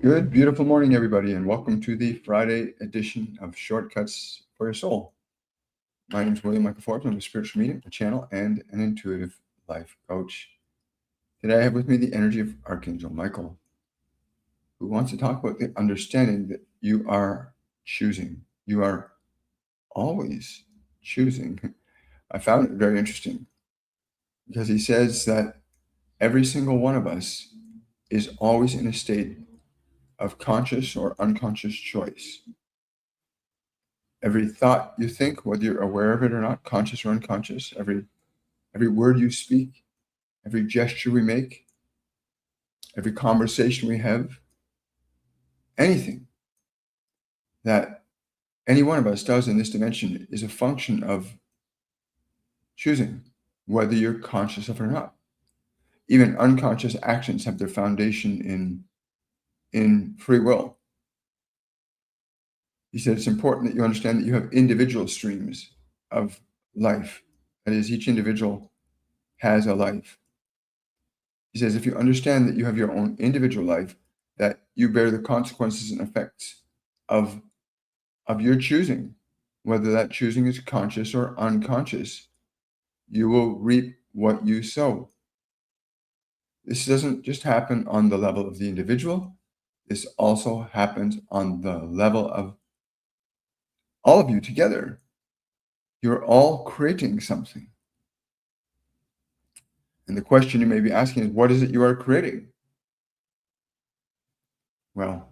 Good, beautiful morning, everybody, and welcome to the Friday edition of Shortcuts for Your Soul. My name is William Michael Forbes. I'm a spiritual medium, a channel, and an intuitive life coach. Today I have with me the energy of Archangel Michael, who wants to talk about the understanding that you are choosing. You are always choosing. I found it very interesting because he says that every single one of us is always in a state of conscious or unconscious choice. Every thought you think, whether you're aware of it or not, conscious or unconscious, every word you speak, every gesture we make, every conversation we have, anything that any one of us does in this dimension is a function of choosing, whether you're conscious of it or not. Even unconscious actions have their foundation in free will. He said it's important that you understand that you have individual streams of life. That is, each individual has a life. He says, if you understand that you have your own individual life, that you bear the consequences and effects of your choosing, whether that choosing is conscious or unconscious, you will reap what you sow. This doesn't just happen on the level of the individual. This also happens on the level of all of you together. You're all creating something. And the question you may be asking is, what is it you are creating? Well,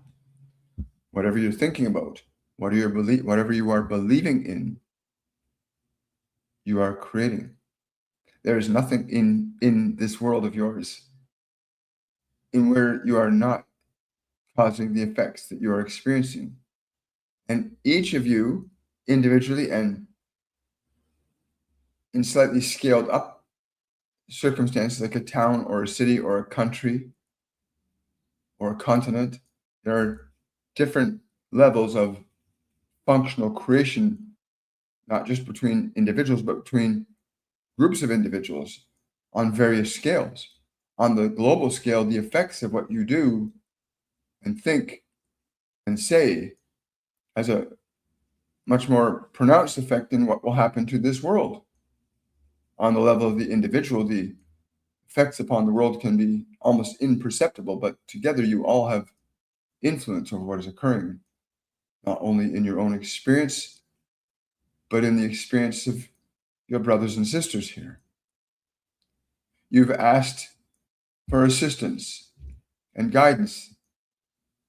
whatever you're thinking about, whatever you are believing in, you are creating. There is nothing in this world of yours in where you are not causing the effects that you are experiencing. And each of you individually and in slightly scaled up circumstances like a town or a city or a country or a continent, there are different levels of functional creation, not just between individuals, but between groups of individuals on various scales. On the global scale, the effects of what you do and think and say has a much more pronounced effect than what will happen to this world. On the level of the individual, the effects upon the world can be almost imperceptible, but together you all have influence over what is occurring, not only in your own experience, but in the experience of your brothers and sisters here. You've asked for assistance and guidance,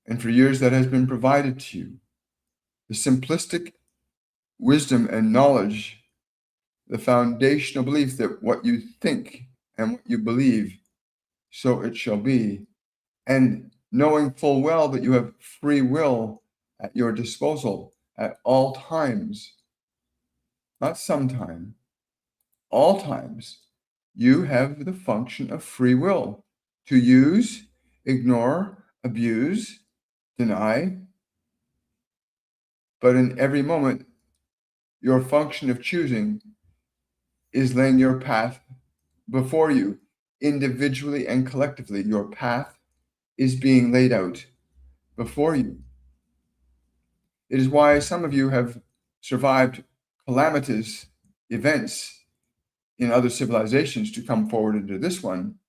and for years that has been provided to you. The simplistic wisdom and knowledge, the foundational belief that what you think and what you believe, so it shall be, and knowing full well that you have free will at your disposal at all times, not sometime, all times, you have the function of free will to use, ignore, abuse, deny. But in every moment, your function of choosing is laying your path before you, individually and collectively. Your path is being laid out before you. It is why some of you have survived calamitous events in other civilizations to come forward into this one,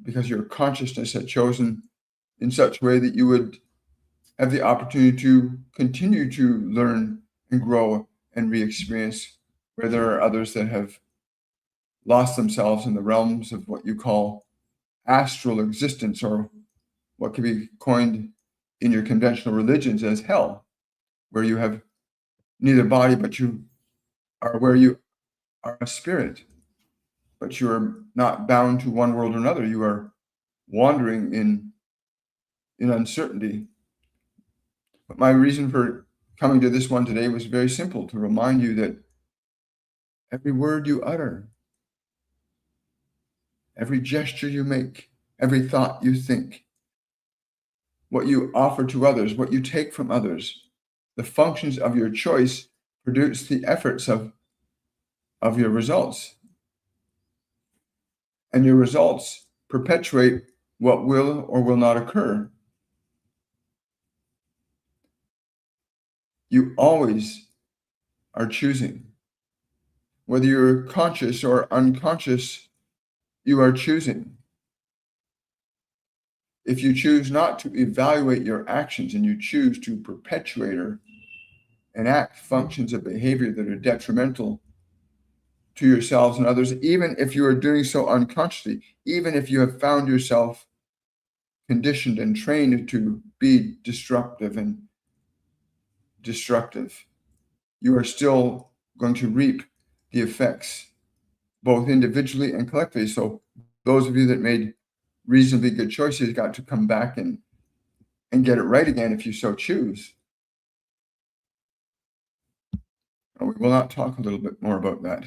because your consciousness had chosen in such a way that you would have the opportunity to continue to learn and grow and re-experience, where there are others that have lost themselves in the realms of what you call astral existence, or what can be coined in your conventional religions as hell, where you have neither body, but you are where you are a spirit, but you are not bound to one world or another. You are wandering in uncertainty. But my reason for coming to this one today was very simple: to remind you that every word you utter, every gesture you make, every thought you think, what you offer to others, what you take from others, the functions of your choice produce the efforts of your results. And your results perpetuate what will or will not occur. You always are choosing. Whether you're conscious or unconscious, you are choosing. If you choose not to evaluate your actions and you choose to perpetuate or enact functions of behavior that are detrimental to yourselves and others, even if you are doing so unconsciously, even if you have found yourself conditioned and trained to be disruptive and destructive, you are still going to reap the effects, both individually and collectively. So those of you that made reasonably good choices got to come back and get it right again if you so choose. And we will not talk a little bit more about that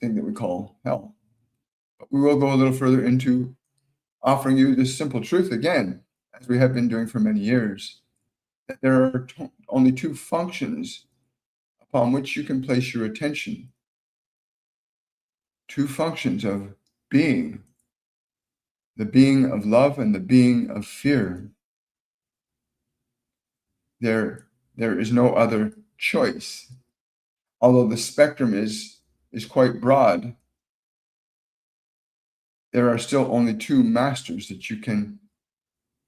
thing that we call hell. But we will go a little further into offering you this simple truth again, as we have been doing for many years, that there are only two functions upon which you can place your attention. Two functions of being, the being of love and the being of fear. There is no other choice. Although the spectrum is quite broad, there are still only two masters that you can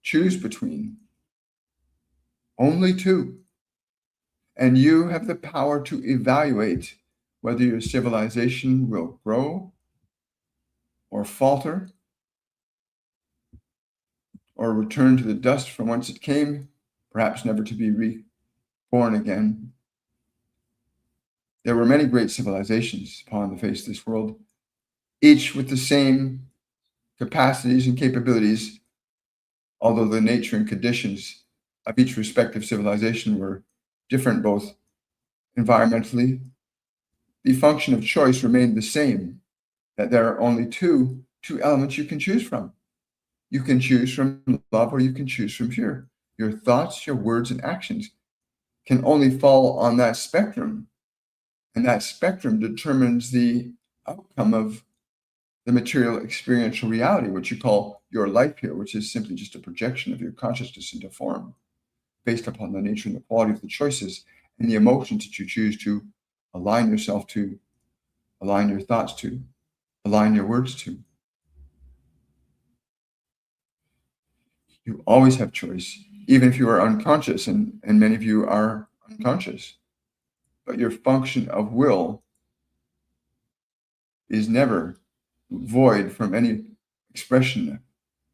choose between. Only two. And you have the power to evaluate whether your civilization will grow or falter or return to the dust from whence it came, perhaps never to be reborn again. There were many great civilizations upon the face of this world, each with the same capacities and capabilities, although the nature and conditions of each respective civilization were different both environmentally. The function of choice remained the same, that there are only two elements you can choose from. You can choose from love or you can choose from fear. Your thoughts, your words, and actions can only fall on that spectrum. And that spectrum determines the outcome of the material experiential reality, which you call your life here, which is simply just a projection of your consciousness into form, based upon the nature and the quality of the choices and the emotions that you choose to align yourself to, align your thoughts to, align your words to. You always have choice, even if you are unconscious, and many of you are unconscious. But your function of will is never void from any expression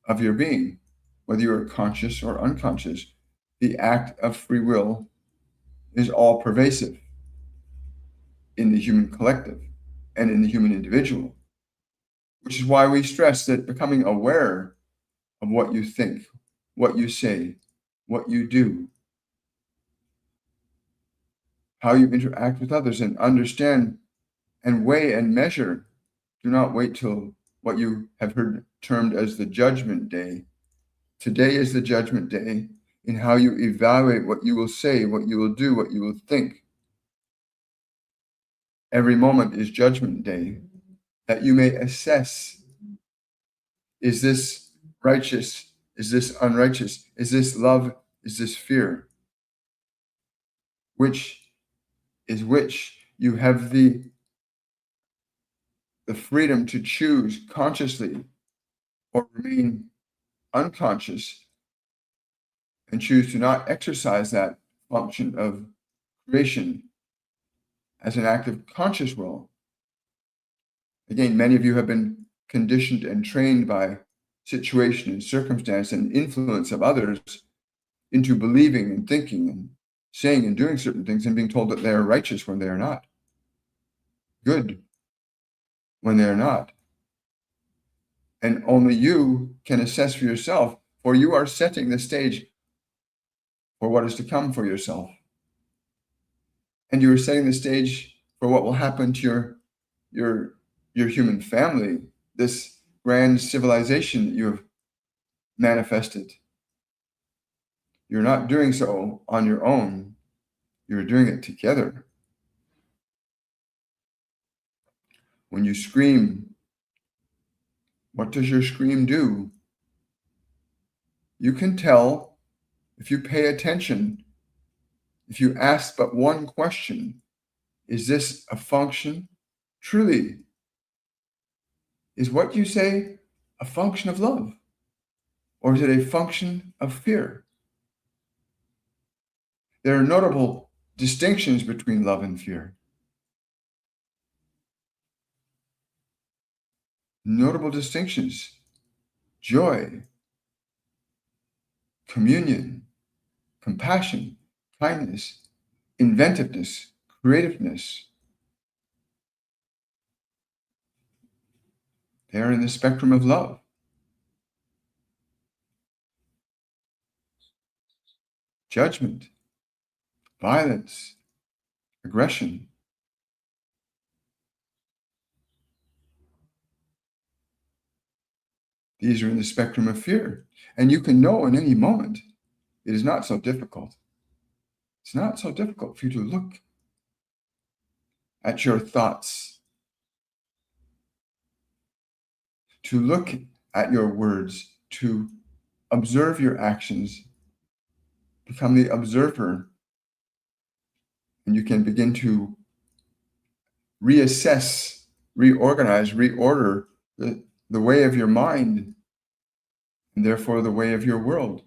of your being, whether you are conscious or unconscious. The act of free will is all pervasive in the human collective and in the human individual, which is why we stress that becoming aware of what you think, what you say, what you do, how you interact with others, and understand and weigh and measure. Do not wait till what you have heard termed as the judgment day. Today is the judgment day in how you evaluate what you will say, what you will do, what you will think. Every moment is judgment day, that you may assess, is this righteous? Is this unrighteous? Is this love? Is this fear? Which is which? You have the freedom to choose consciously or remain unconscious and choose to not exercise that function of creation as an act of conscious will. Again, many of you have been conditioned and trained by situation and circumstance and influence of others into believing and thinking and saying and doing certain things and being told that they are righteous when they are not, good when they are not. And only you can assess for yourself, for you are setting the stage for what is to come for yourself. And you are setting the stage for what will happen to your human family, this grand civilization that you have manifested. You're not doing so on your own. You're doing it together. When you scream, what does your scream do? You can tell if you pay attention If you ask but one question, is this a function? Truly, is what you say a function of love? Or is it a function of fear? There are notable distinctions between love and fear. Notable distinctions: joy, communion, compassion, kindness, inventiveness, creativeness. They are in the spectrum of love. Judgment, violence, aggression. These are in the spectrum of fear. And you can know in any moment. It is not so difficult. It's not so difficult for you to look at your thoughts, to look at your words, to observe your actions, become the observer, and you can begin to reassess, reorganize, reorder the way of your mind, and therefore the way of your world.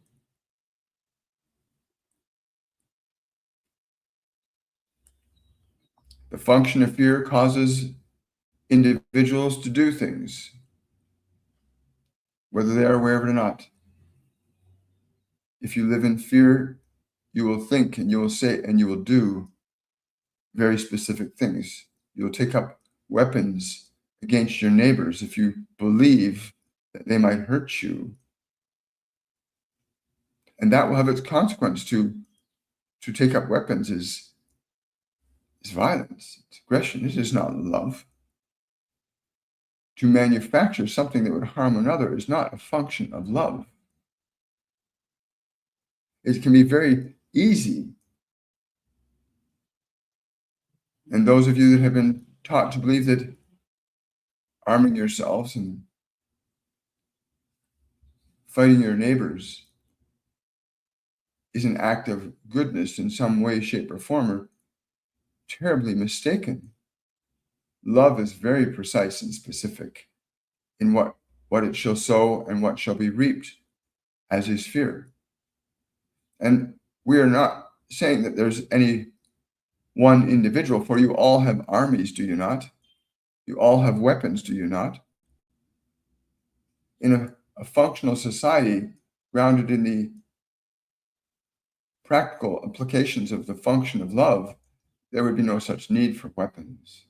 The function of fear causes individuals to do things, whether they are aware of it or not. If you live in fear, you will think and you will say and you will do very specific things. You'll take up weapons against your neighbors if you believe that they might hurt you. And that will have its consequence. To take up weapons is violence, it's aggression. It is not love. To manufacture something that would harm another is not a function of love. It can be very easy. And those of you that have been taught to believe that arming yourselves and fighting your neighbors is an act of goodness in some way, shape, or form are terribly mistaken. Love is very precise and specific in what it shall sow and what shall be reaped, as is fear. And we are not saying that there's any one individual, for you all have armies, do you not? You all have weapons, do you not? In a functional society grounded in the practical applications of the function of love, there would be no such need for weapons.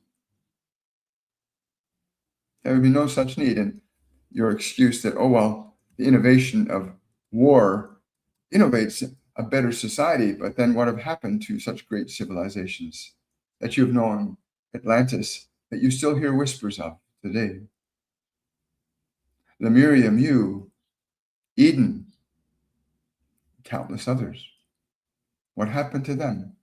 There would be no such need. And your excuse that, oh, well, the innovation of war innovates a better society, but then what have happened to such great civilizations that you've known, Atlantis, that you still hear whispers of today? Lemuria, Mu, Eden, countless others. What happened to them?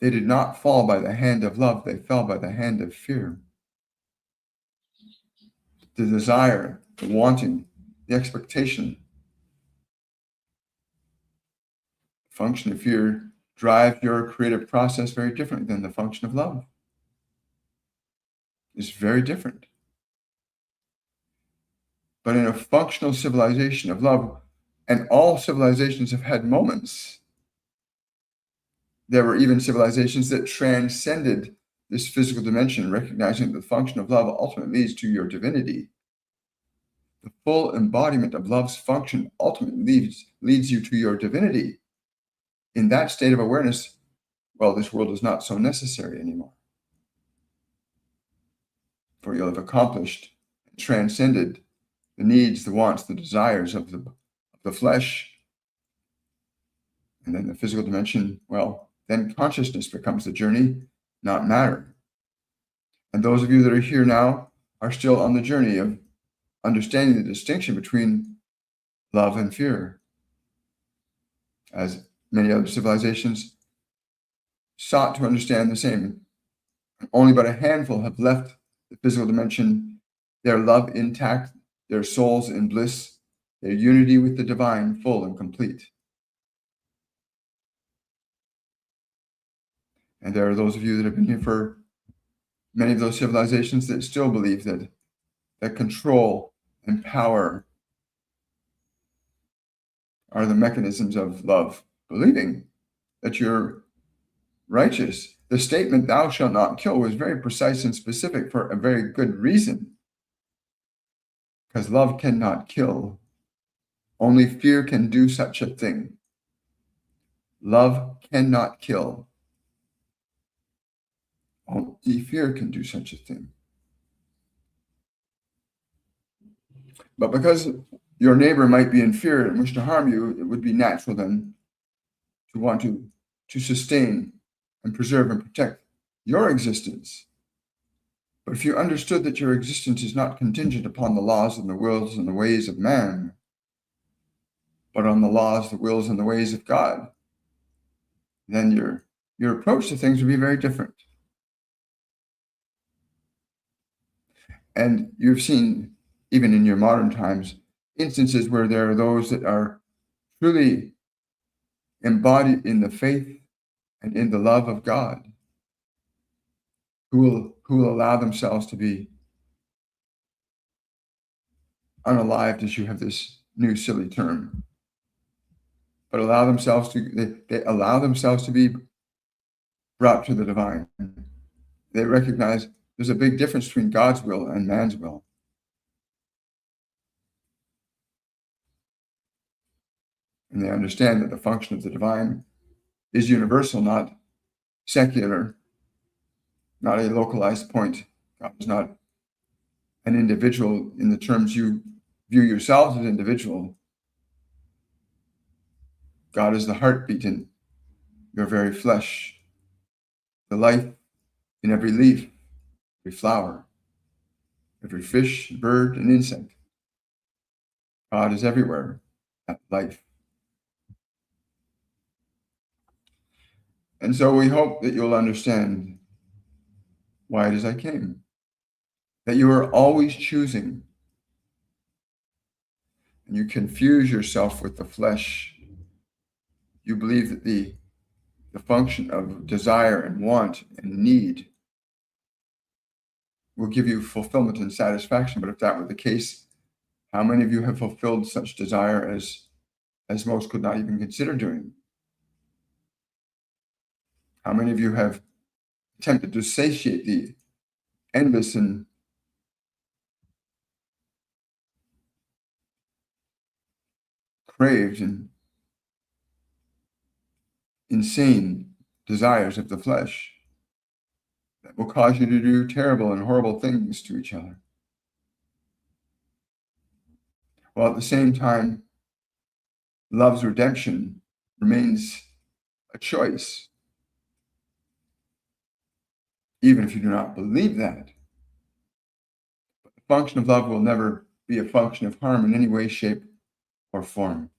They did not fall by the hand of love, they fell by the hand of fear. The desire, the wanting, the expectation. Function of fear drive your creative process very different than the function of love. It's very different. But in a functional civilization of love, and all civilizations have had moments, there were even civilizations that transcended this physical dimension, recognizing that the function of love ultimately leads to your divinity. The full embodiment of love's function ultimately leads you to your divinity. In that state of awareness, well, this world is not so necessary anymore. For you'll have accomplished and transcended the needs, the wants, the desires of the flesh. And then the physical dimension, well, then consciousness becomes the journey, not matter. And those of you that are here now are still on the journey of understanding the distinction between love and fear. As many other civilizations sought to understand the same. Only but a handful have left the physical dimension, their love intact, their souls in bliss, their unity with the divine full and complete. And there are those of you that have been here for many of those civilizations that still believe that control and power are the mechanisms of love, believing that you're righteous. The statement, thou shalt not kill, was very precise and specific for a very good reason. Because love cannot kill. Only fear can do such a thing. Love cannot kill. Only fear can do such a thing. But because your neighbor might be in fear and wish to harm you, it would be natural then to want to sustain and preserve and protect your existence. But if you understood that your existence is not contingent upon the laws and the wills and the ways of man, but on the laws, the wills, and the ways of God, then your approach to things would be very different. And you've seen, even in your modern times, instances where there are those that are truly embodied in the faith and in the love of God, who will allow themselves to be unalived, as you have this new silly term, but allow themselves to, they allow themselves to be brought to the divine. They recognize there's a big difference between God's will and man's will. And they understand that the function of the divine is universal, not secular, not a localized point. God is not an individual in the terms you view yourselves as individual. God is the heartbeat in your very flesh, the life in every leaf, every flower, every fish, bird, and insect. God is everywhere, that life. And so we hope that you'll understand why it is I came, that you are always choosing, and you confuse yourself with the flesh. You believe that the function of desire and want and need will give you fulfillment and satisfaction. But if that were the case, how many of you have fulfilled such desire as most could not even consider doing? How many of you have attempted to satiate the endless and craved and insane desires of the flesh that will cause you to do terrible and horrible things to each other? While at the same time, love's redemption remains a choice, even if you do not believe that. But the function of love will never be a function of harm in any way, shape, or form.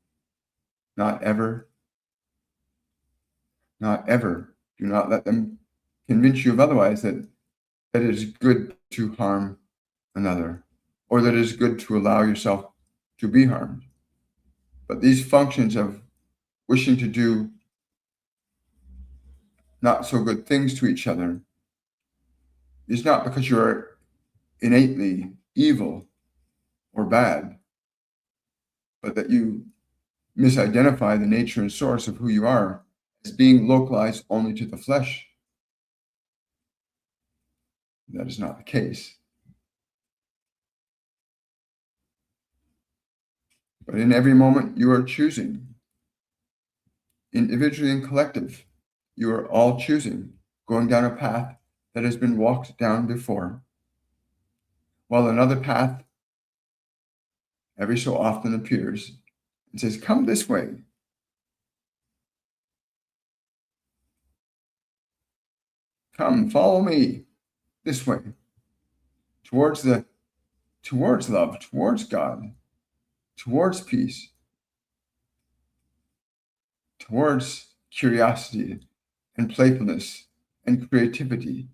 Not ever. Not ever. Do not let them convince you of otherwise, that it is good to harm another, or that it is good to allow yourself to be harmed. But these functions of wishing to do not so good things to each other is not because you're innately evil or bad, but that you misidentify the nature and source of who you are as being localized only to the flesh. That is not the case. But in every moment, you are choosing. Individually and collective, you are all choosing, going down a path that has been walked down before, while another path every so often appears and says, come this way. Come, follow me this way, towards love, towards God, towards peace, towards curiosity and playfulness and creativity.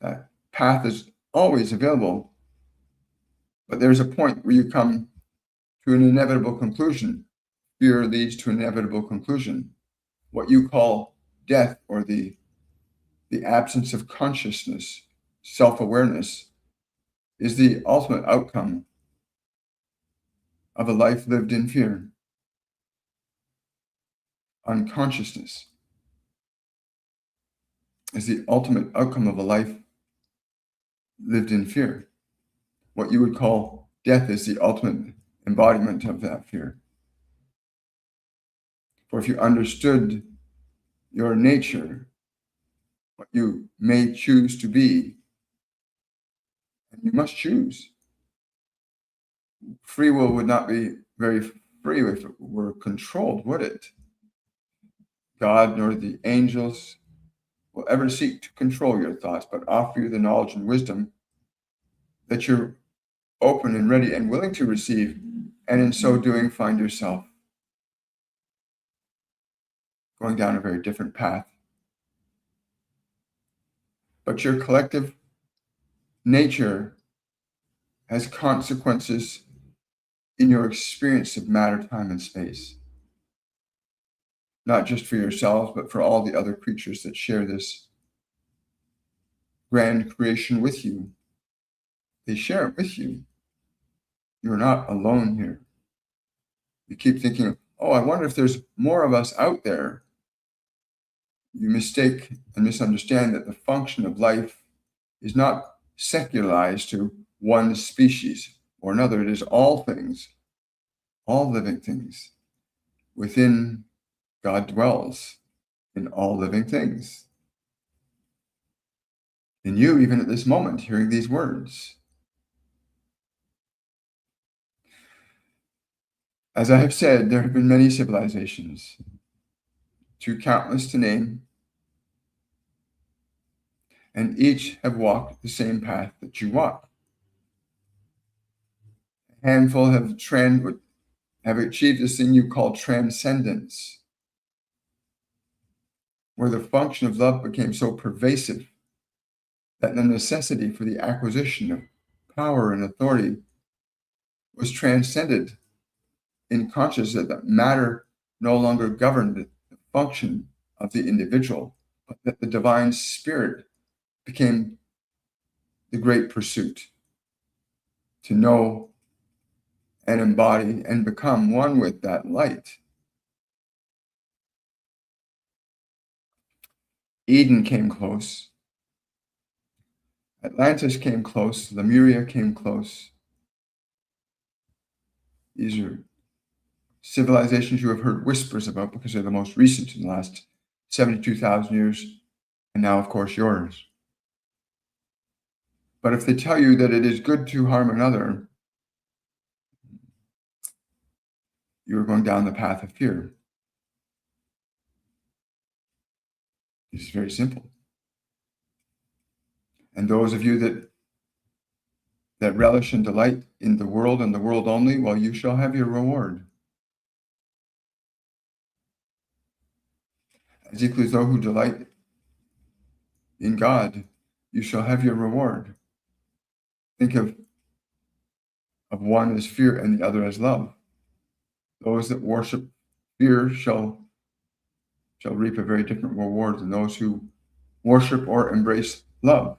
That path is always available, but there's a point where you come to an inevitable conclusion. Fear leads to an inevitable conclusion. What you call death or the absence of consciousness, self-awareness, is the ultimate outcome of a life lived in fear. Unconsciousness is the ultimate outcome of a life lived in fear. What you would call death is the ultimate embodiment of that fear. For if you understood your nature, what you may choose to be, and you must choose. Free will would not be very free if it were controlled, would it? God nor the angels will ever seek to control your thoughts, but offer you the knowledge and wisdom that you're open and ready and willing to receive, and in so doing find yourself going down a very different path. But your collective nature has consequences in your experience of matter, time, and space. Not just for yourselves, but for all the other creatures that share this grand creation with you. They share it with you. You're not alone here. You keep thinking, oh, I wonder if there's more of us out there. You mistake and misunderstand that the function of life is not secularized to one species or another. It is all things, all living things. Within God dwells in all living things. In you, even at this moment, hearing these words. As I have said, there have been many civilizations, too countless to name, and each have walked the same path that you walk. A handful have achieved this thing you call transcendence, where the function of love became so pervasive that the necessity for the acquisition of power and authority was transcended in consciousness that matter no longer governed the function of the individual, but that the divine spirit became the great pursuit to know and embody and become one with that light. Eden came close. Atlantis came close. Lemuria came close. These are civilizations you have heard whispers about because they're the most recent in the last 72,000 years, and now, of course, yours. But if they tell you that it is good to harm another, you're going down the path of fear. It's very simple. And those of you that relish and delight in the world and the world only, well, you shall have your reward. As equally as those who delight in God, you shall have your reward. Think of one as fear and the other as love. Those that worship fear shall reap a very different reward than those who worship or embrace love.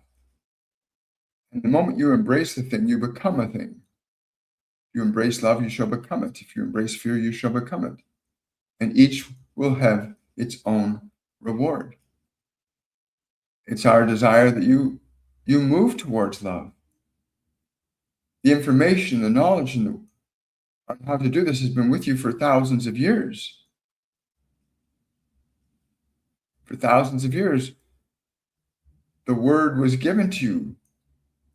And the moment you embrace the thing, you become a thing. If you embrace love, you shall become it. If you embrace fear, you shall become it. And each will have its own reward. It's our desire that you move towards love. The information, the knowledge on how to do this has been with you for thousands of years. For thousands of years, the word was given to you.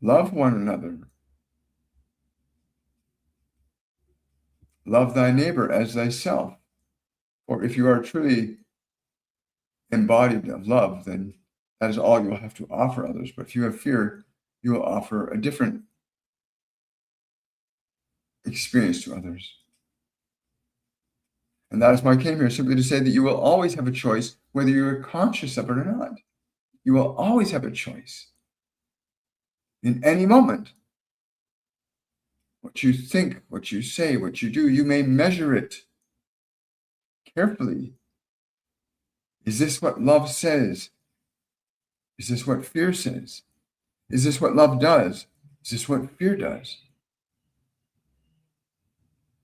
Love one another. Love thy neighbor as thyself. For if you are truly embodied of love, then that is all you will have to offer others. But if you have fear, you will offer a different experience to others. And that is why I came here, simply to say that you will always have a choice, whether you're conscious of it or not. You will always have a choice. In any moment. What you think, what you say, what you do, you may measure it carefully. Is this what love says? Is this what fear says? Is this what love does? Is this what fear does?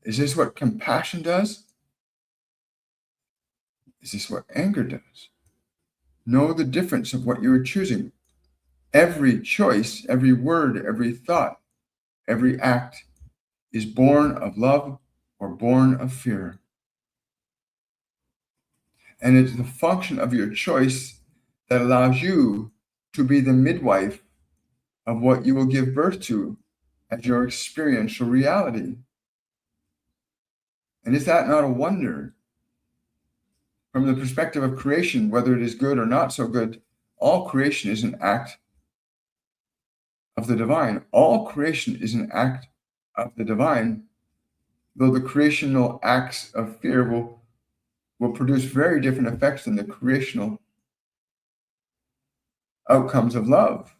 Is this what compassion does? Is this what anger does? Know the difference of what you are choosing. Every choice, every word, every thought, every act is born of love or born of fear. And it's the function of your choice that allows you to be the midwife of what you will give birth to as your experiential reality. And is that not a wonder? From the perspective of creation, whether it is good or not so good, all creation is an act of the divine. All creation is an act of the divine, though the creational acts of fear will produce very different effects than the creational outcomes of love.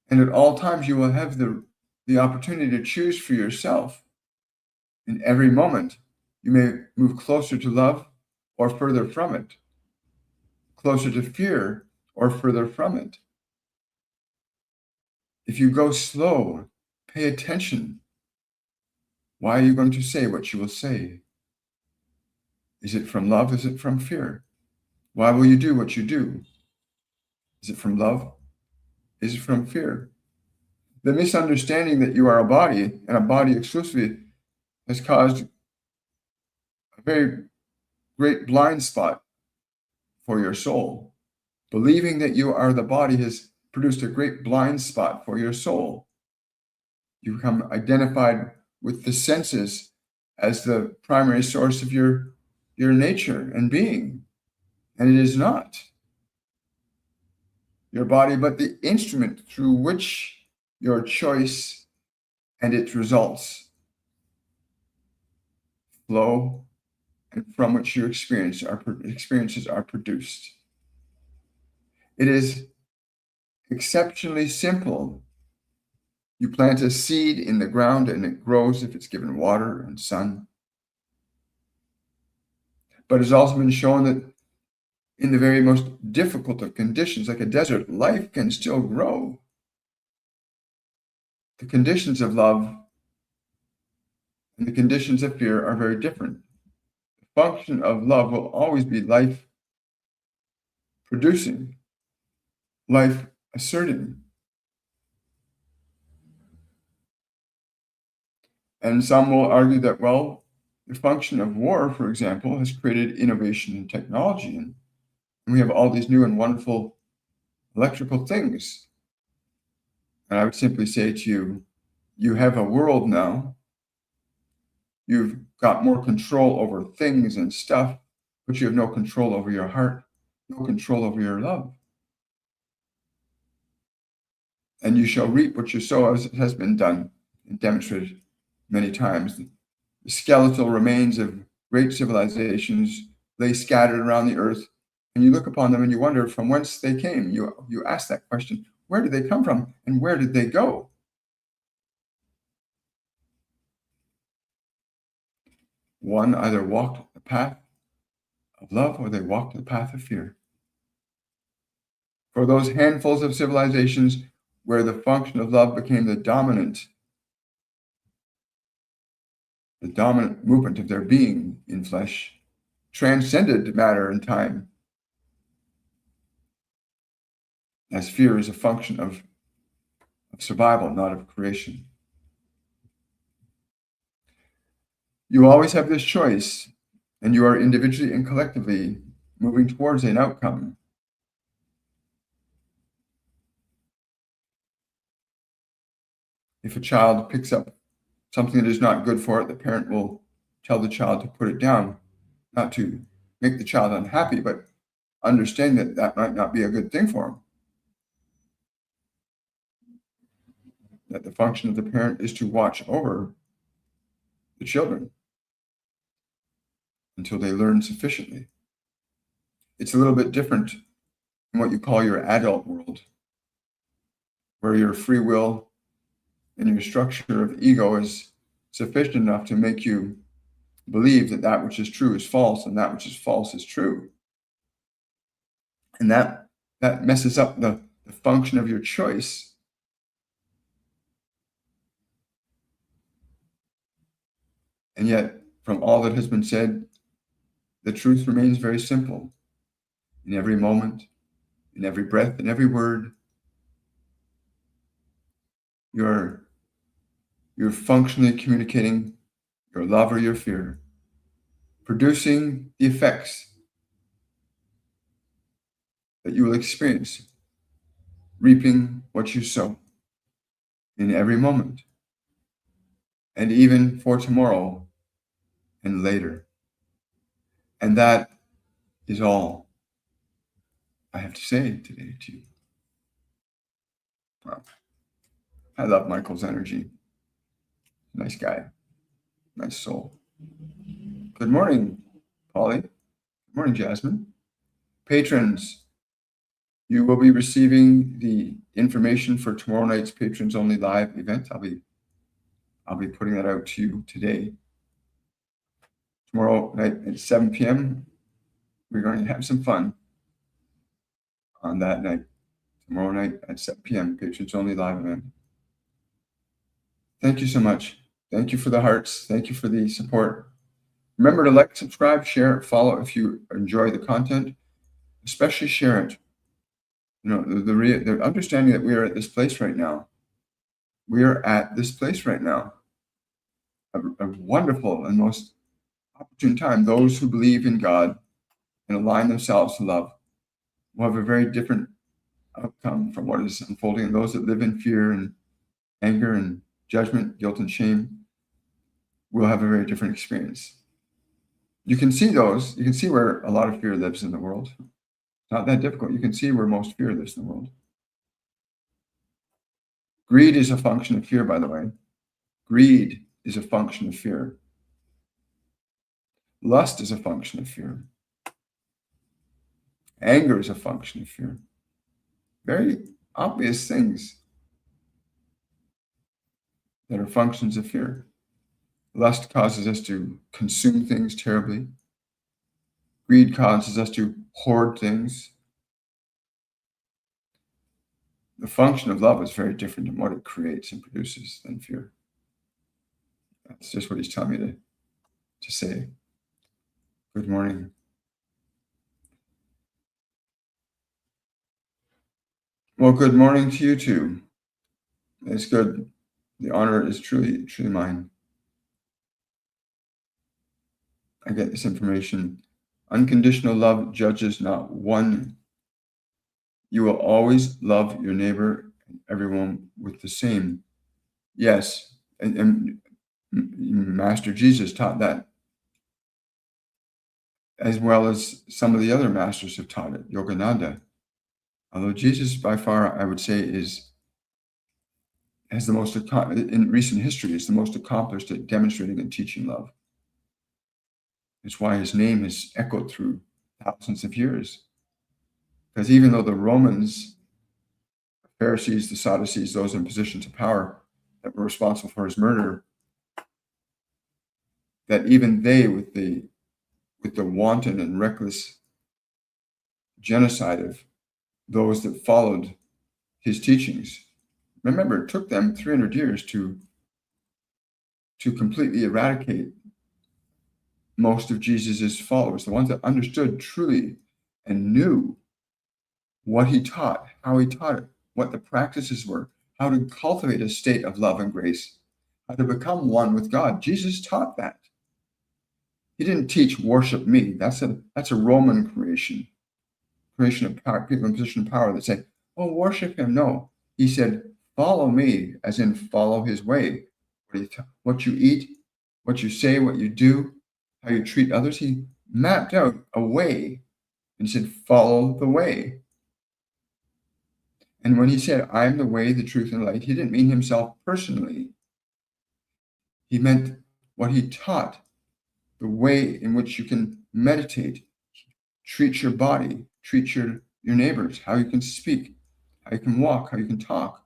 And at all times, you will have the opportunity to choose for yourself. In every moment, you may move closer to love or further from it, closer to fear or further from it. If you go slow, pay attention. Why are you going to say what you will say? Is it from love? Is it from fear? Why will you do what you do? Is it from love? Is it from fear? The misunderstanding that you are a body and a body exclusively has caused a very great blind spot for your soul. Believing that you are the body has produced a great blind spot for your soul. You become identified with the senses as the primary source of your nature and being. And it is not your body, but the instrument through which your choice and its results flow and from which your experiences are produced. It is exceptionally simple. You plant a seed in the ground and it grows if it's given water and sun. But it's also been shown that in the very most difficult of conditions, like a desert, life can still grow. The conditions of love and the conditions of fear are very different. The function of love will always be life producing, life asserting. And some will argue that, well, the function of war, for example, has created innovation in technology, and we have all these new and wonderful electrical things. And I would simply say to you, you have a world now. You've got more control over things and stuff, but you have no control over your heart, no control over your love. And you shall reap what you sow, as it has been done and demonstrated many times. The skeletal remains of great civilizations lay scattered around the earth, and you look upon them and you wonder from whence they came. You ask that question, where did they come from and where did they go? One either walked the path of love or they walked the path of fear. For those handfuls of civilizations where the function of love became the dominant movement of their being in flesh, transcended matter and time, as fear is a function of survival, not of creation. You always have this choice, and you are individually and collectively moving towards an outcome. If a child picks up something that is not good for it, the parent will tell the child to put it down, not to make the child unhappy, but understand that that might not be a good thing for him. That the function of the parent is to watch over the children until they learn sufficiently. It's a little bit different in what you call your adult world, where your free will and your structure of ego is sufficient enough to make you believe that that which is true is false and that which is false is true. And that messes up the function of your choice. And yet, from all that has been said, the truth remains very simple. In every moment, in every breath, in every word, you're functionally communicating your love or your fear, producing the effects that you will experience, reaping what you sow in every moment, and even for tomorrow and later. And that is all I have to say today to you. Wow. I love Michael's energy. Nice guy. Nice soul. Good morning, Polly. Good morning, Jasmine. Patrons, you will be receiving the information for tomorrow night's Patrons Only Live event. I'll be putting that out to you today. Tomorrow night at 7 p.m., we're going to have some fun on that night. Tomorrow night at 7 p.m., Patrons Only Live event. Thank you so much. Thank you for the hearts. Thank you for the support. Remember to like, subscribe, share, follow if you enjoy the content. Especially share it. You know, the understanding that we are at this place right now. We are at this place right now. A wonderful and most opportune time. Those who believe in God and align themselves to love will have a very different outcome from what is unfolding. And those that live in fear and anger and judgment, guilt and shame will have a very different experience. You can see those. You can see where a lot of fear lives in the world. Not that difficult. You can see where most fear lives in the world. Greed is a function of fear, by the way. Greed is a function of fear. Lust is a function of fear. Anger is a function of fear. Very obvious things that are functions of fear. Lust causes us to consume things terribly. Greed causes us to hoard things. The function of love is very different in what it creates and produces than fear. That's just what he's telling me to say. Good morning. Well, good morning to you too. It's good. The honor is truly, truly mine. I get this information. Unconditional love judges not one. You will always love your neighbor and everyone with the same. Yes, and Master Jesus taught that, as well as some of the other masters have taught it, Yogananda. Although Jesus, by far, I would say, has the most, in recent history, is the most accomplished at demonstrating and teaching love. It's why his name has echoed through thousands of years. Because even though the Romans, the Pharisees, the Sadducees, those in positions of power that were responsible for his murder, that even they, with the wanton and reckless genocide of those that followed his teachings. Remember, it took them 300 years to completely eradicate most of Jesus's followers, the ones that understood truly and knew what he taught, how he taught it, what the practices were, how to cultivate a state of love and grace, how to become one with God. Jesus taught that. He didn't teach worship me. That's a Roman creation of power, people in position of power that say, oh, worship him. No, he said, follow me, as in follow his way. What you eat, what you say, what you do, how you treat others. He mapped out a way and he said, follow the way. And when he said, I am the way, the truth, and the light, he didn't mean himself personally. He meant what he taught, the way in which you can meditate, treat your body, treat your neighbors, how you can speak, how you can walk, how you can talk.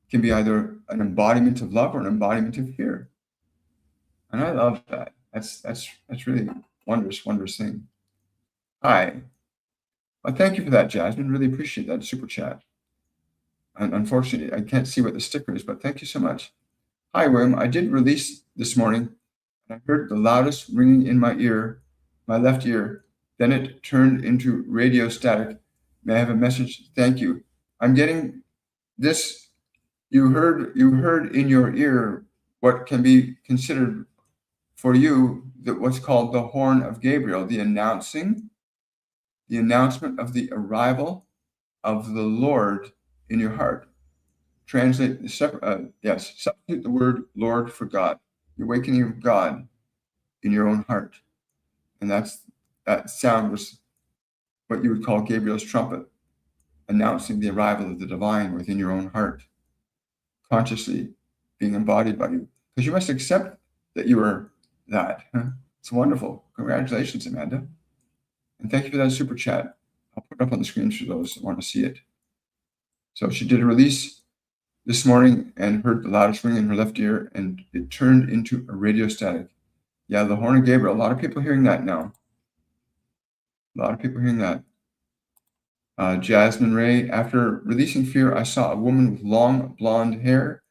It can be either an embodiment of love or an embodiment of fear. And I love that. That's really wondrous thing. Hi. Well, thank you for that, Jasmine. Really appreciate that super chat. And unfortunately, I can't see what the sticker is, but thank you so much. Hi, William. I did release this morning, and I heard the loudest ringing in my ear, my left ear. Then it turned into radio static. May I have a message? Thank you. I'm getting this. You heard in your ear what can be considered for you that what's called the horn of Gabriel, the announcement of the arrival of the Lord in your heart. Substitute the word Lord for God, the awakening of God in your own heart. And that sound was what you would call Gabriel's trumpet, announcing the arrival of the divine within your own heart, consciously being embodied by you. Because you must accept that you are that. It's wonderful. Congratulations, Amanda. And thank you for that super chat. I'll put it up on the screen for those that want to see it. So she did a release this morning and heard the loudest ring in her left ear, and it turned into a radio static. Yeah, the horn of Gabriel. A lot of people hearing that now. A lot of people hearing that. Jasmine Ray, after releasing fear, I saw a woman with long blonde hair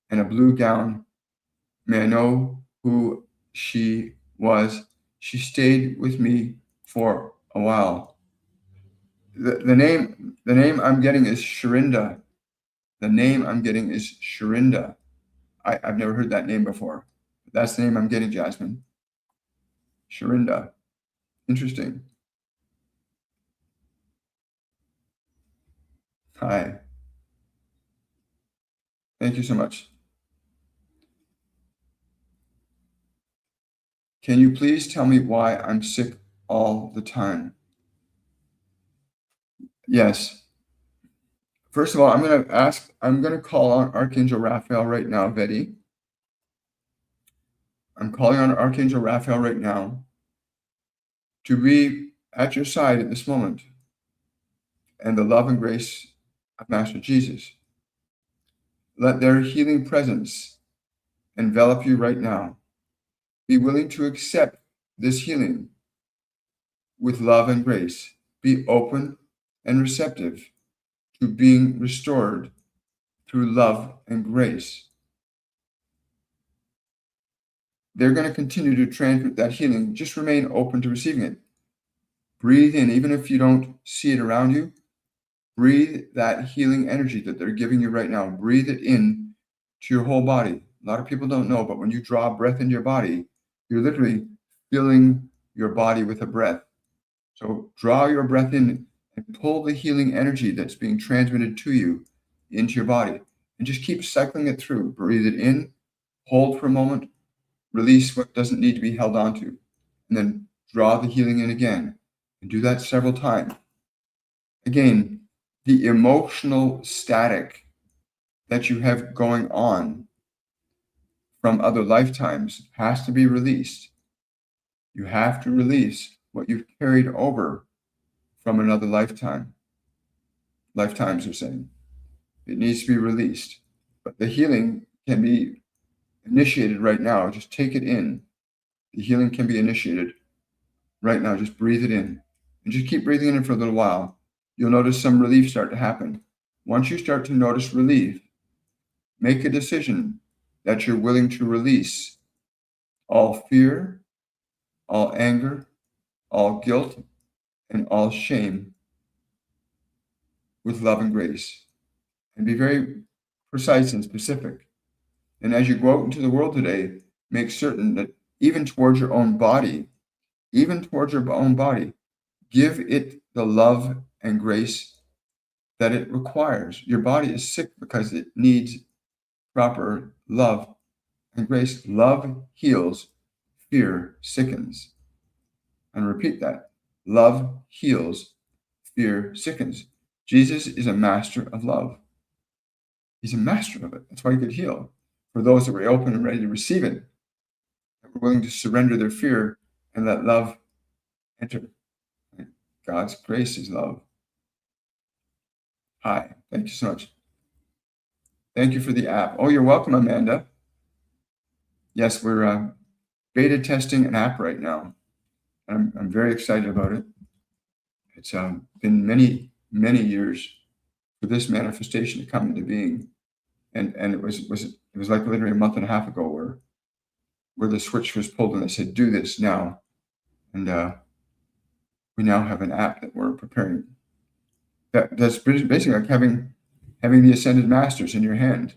and a blue gown. May I know who she was? She stayed with me for a while. The name I'm getting is Sharinda. The name I'm getting is Sharinda. I've never heard that name before. That's the name I'm getting, Jasmine. Sharinda. Interesting. Hi. Thank you so much. Can you please tell me why I'm sick all the time? Yes. First of all, I'm going to call on Archangel Raphael right now, Betty. I'm calling on Archangel Raphael right now to be at your side at this moment, and the love and grace of Master Jesus. Let their healing presence envelop you right now. Be willing to accept this healing with love and grace. Be open and receptive to being restored through love and grace. They're going to continue to transmit that healing. Just remain open to receiving it. Breathe in, even if you don't see it around you. Breathe that healing energy that they're giving you right now. Breathe it in to your whole body. A lot of people don't know, but when you draw breath into your body, you're literally filling your body with a breath. So draw your breath in and pull the healing energy that's being transmitted to you into your body. And just keep cycling it through. Breathe it in, hold for a moment, release what doesn't need to be held onto, and then draw the healing in again. And do that several times. Again, the emotional static that you have going on from other lifetimes has to be released. You have to release what you've carried over from another lifetime. Lifetimes are saying. It needs to be released. But the healing can be initiated right now. Just take it in. The healing can be initiated right now. Just breathe it in. And just keep breathing in for a little while. You'll notice some relief start to happen. Once you start to notice relief, make a decision that you're willing to release all fear, all anger, all guilt, and all shame with love and grace. And be very precise and specific. And as you go out into the world today, make certain that even towards your own body, give it the love and grace that it requires. Your body is sick because it needs proper love and grace. Love heals, fear sickens. And repeat that. Love heals, fear sickens. Jesus is a master of love. He's a master of it. That's why he could heal. For those that were open and ready to receive it, that were willing to surrender their fear and let love enter. God's grace is love. Hi, thank you so much. Thank you for the app. Oh, you're welcome, Amanda. Yes, we're beta testing an app right now. I'm very excited about it. It's been many, many years for this manifestation to come into being. And it was like literally a month and a half ago where the switch was pulled and they said, do this now. And we now have an app that we're preparing. That's basically like having the ascended masters in your hand,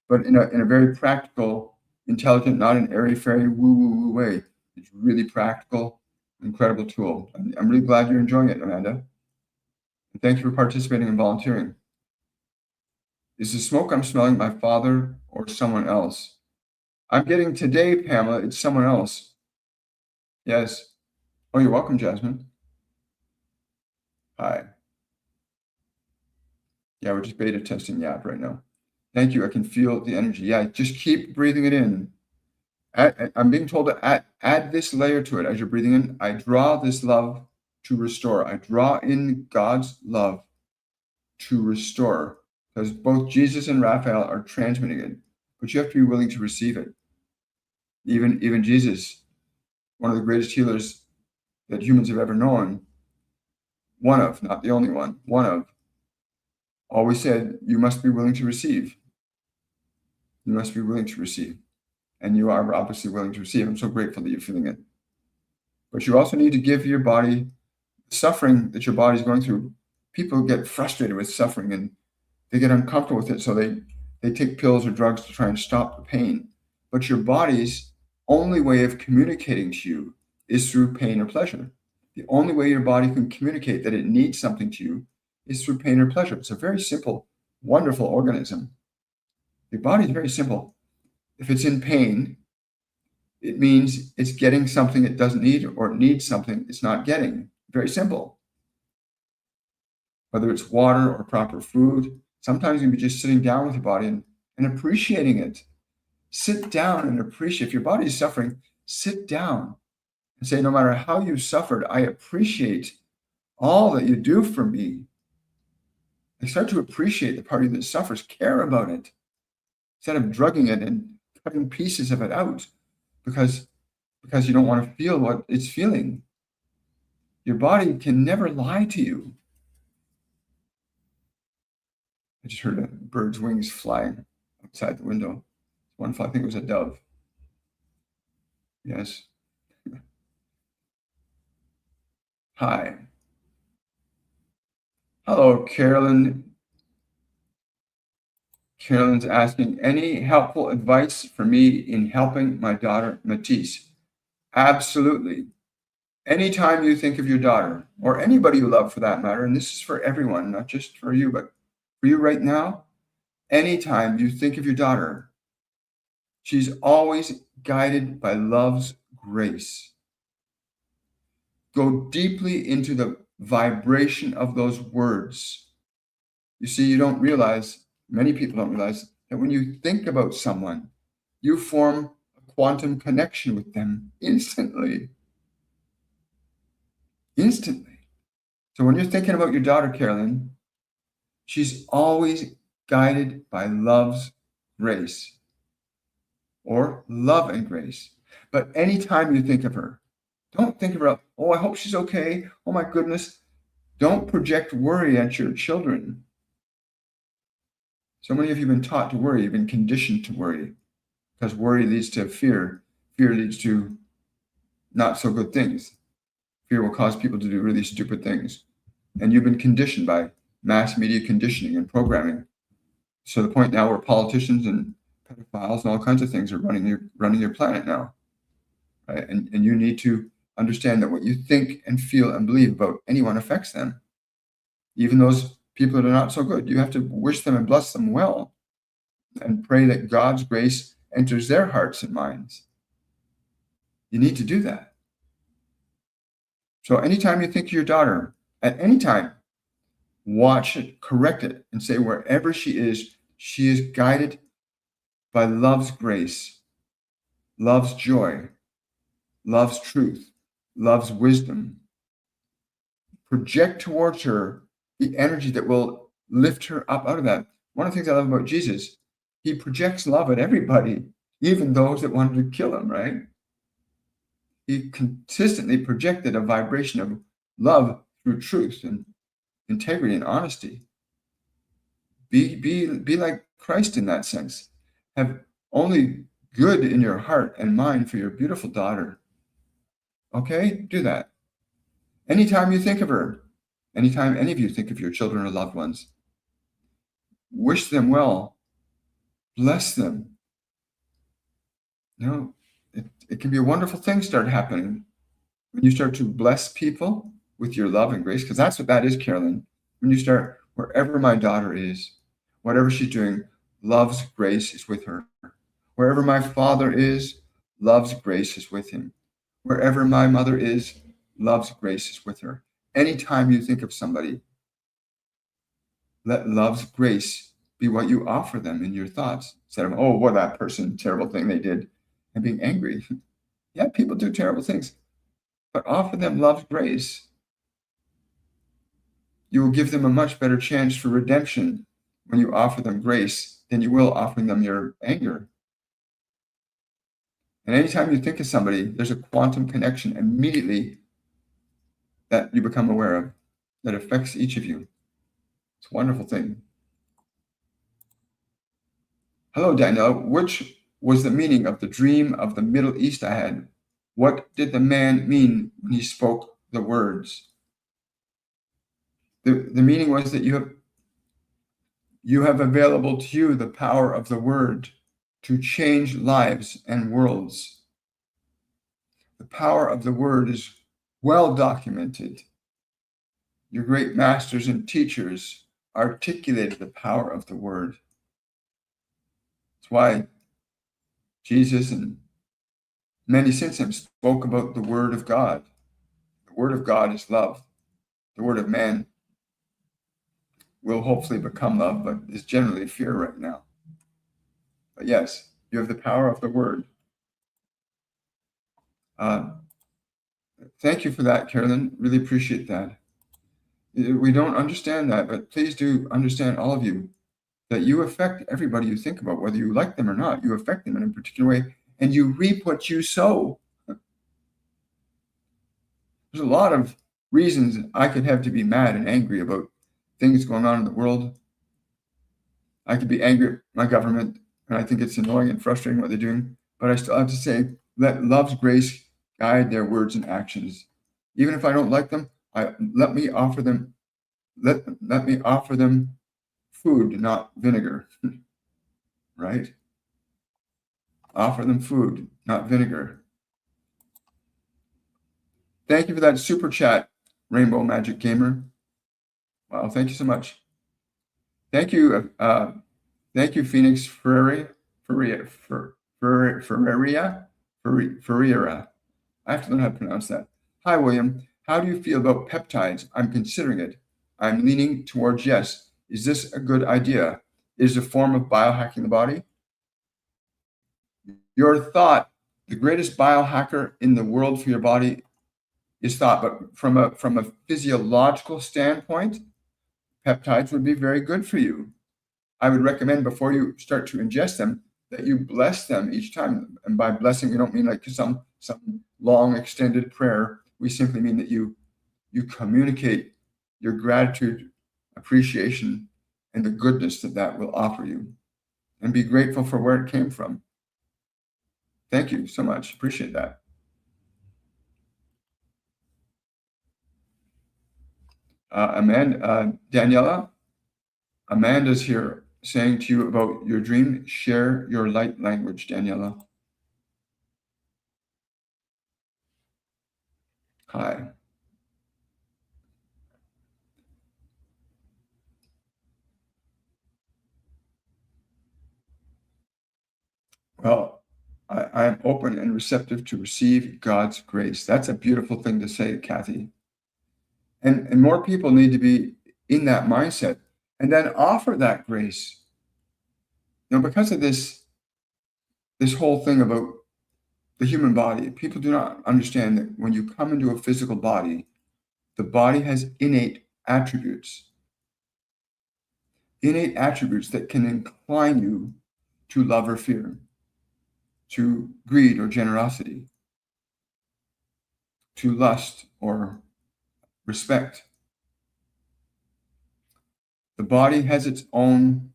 but in a very practical, intelligent, not an airy-fairy woo-woo-woo way. It's really practical, incredible tool. I'm really glad you're enjoying it, Amanda. And thank you for participating and volunteering. Is the smoke I'm smelling my father or someone else? I'm getting today, Pamela, it's someone else. Yes. Oh, you're welcome, Jasmine. Hi. Yeah, we're just beta testing the app right now. Thank you. I can feel the energy. Yeah, just keep breathing it in. I'm being told to add this layer to it as you're breathing in. I draw this love to restore. I draw in God's love to restore, because both Jesus and Raphael are transmitting it, but you have to be willing to receive it. Even Jesus, one of the greatest healers that humans have ever known, one of, not the only one, one of, always said, you must be willing to receive. You must be willing to receive. And you are obviously willing to receive. I'm so grateful that you're feeling it. But you also need to give your body suffering that your body's going through. People get frustrated with suffering and they get uncomfortable with it, so they take pills or drugs to try and stop the pain. But your body's only way of communicating to you is through pain or pleasure. The only way your body can communicate that it needs something to you is through pain or pleasure. It's a very simple, wonderful organism. Your body is very simple. If it's in pain, it means it's getting something it doesn't need, or it needs something it's not getting. Very simple. Whether it's water or proper food, sometimes you can be just sitting down with your body and appreciating it. Sit down and appreciate. If your body is suffering, sit down and say, no matter how you suffered, I appreciate all that you do for me. I start to appreciate the party that suffers, care about it, instead of drugging it and cutting pieces of it out because you don't want to feel what it's feeling. Your body can never lie to you. I just heard a bird's wings flying outside the window. One fly, I think it was a dove. Yes. Hi. Hello, Carolyn. Carolyn's asking, any helpful advice for me in helping my daughter, Matisse? Absolutely. Anytime you think of your daughter, or anybody you love for that matter, and this is for everyone, not just for you, but for you right now, anytime you think of your daughter, she's always guided by love's grace. Go deeply into the vibration of those words. You see, you don't realize, many people don't realize, that when you think about someone, you form a quantum connection with them instantly. Instantly. So when you're thinking about your daughter, Carolyn, she's always guided by love's grace, or love and grace. But anytime you think of her, don't think of her, oh, I hope she's okay. Oh my goodness. Don't project worry at your children. So many of you have been taught to worry. You've been conditioned to worry, because worry leads to fear. Fear leads to not so good things. Fear will cause people to do really stupid things. And you've been conditioned by mass media conditioning and programming. So the point now where politicians and pedophiles and all kinds of things are running your planet now. Right? And you need to understand that what you think and feel and believe about anyone affects them. Even those people that are not so good, you have to wish them and bless them well and pray that God's grace enters their hearts and minds. You need to do that. So anytime you think of your daughter, at any time, watch it, correct it, and say wherever she is guided by love's grace, love's joy, love's truth, love's wisdom. Project towards her the energy that will lift her up out of that. One of the things I love about Jesus, he projects love at everybody, even those that wanted to kill him, right? He consistently projected a vibration of love through truth and integrity and honesty. Be like Christ in that sense. Have only good in your heart and mind for your beautiful daughter. Okay? Do that. Anytime you think of her, anytime any of you think of your children or loved ones, wish them well, bless them. You know, it can be a wonderful thing start happening when you start to bless people with your love and grace, because that's what that is, Carolyn. When you start, wherever my daughter is, whatever she's doing, love's grace is with her. Wherever my father is, love's grace is with him. Wherever my mother is, love's grace is with her. Anytime you think of somebody, let love's grace be what you offer them in your thoughts, instead of, oh, what that person, terrible thing they did, and being angry. Yeah, people do terrible things, but offer them love's grace. You will give them a much better chance for redemption when you offer them grace than you will offering them your anger. And anytime you think of somebody, there's a quantum connection immediately that you become aware of that affects each of you. It's a wonderful thing. Hello, Danielle. Which was the meaning of the dream of the Middle East I had? What did the man mean when he spoke the words? The meaning was that you have available to you the power of the word to change lives and worlds. The power of the word is well documented. Your great masters and teachers articulated the power of the word. That's why Jesus and many since him spoke about the word of God. The word of God is love. The word of man will hopefully become love, but is generally fear right now. But yes, you have the power of the word. Thank you for that, Carolyn. Really appreciate that. We don't understand that, but please do understand, all of you, that you affect everybody you think about, whether you like them or not. You affect them in a particular way, and you reap what you sow. There's a lot of reasons I could have to be mad and angry about things going on in the world. I could be angry at my government, and I think it's annoying and frustrating what they're doing, but I still have to say, let love's grace guide their words and actions. Even if I don't like them, let me offer them food, not vinegar. Right? Offer them food, not vinegar. Thank you for that super chat, Rainbow Magic Gamer. Wow, thank you so much. Thank you, Phoenix Ferreira. I have to learn how to pronounce that. Hi, William. How do you feel about peptides? I'm considering it. I'm leaning towards yes. Is this a good idea? Is it a form of biohacking the body? Your thought, the greatest biohacker in the world for your body is thought, but from a physiological standpoint, peptides would be very good for you. I would recommend, before you start to ingest them, that you bless them each time. And by blessing, we don't mean like some long extended prayer. We simply mean that you communicate your gratitude, appreciation, and the goodness that will offer you, and be grateful for where it came from. Thank you so much. Appreciate that. Daniela, Amanda's here saying to you about your dream. Share your light language, Daniela. Hi. Well, I am open and receptive to receive God's grace. That's a beautiful thing to say, Kathy. And more people need to be in that mindset, and then offer that grace. Because of this whole thing about the human body, people do not understand that when you come into a physical body, the body has innate attributes that can incline you to love or fear, to greed or generosity, to lust or respect. The body has its own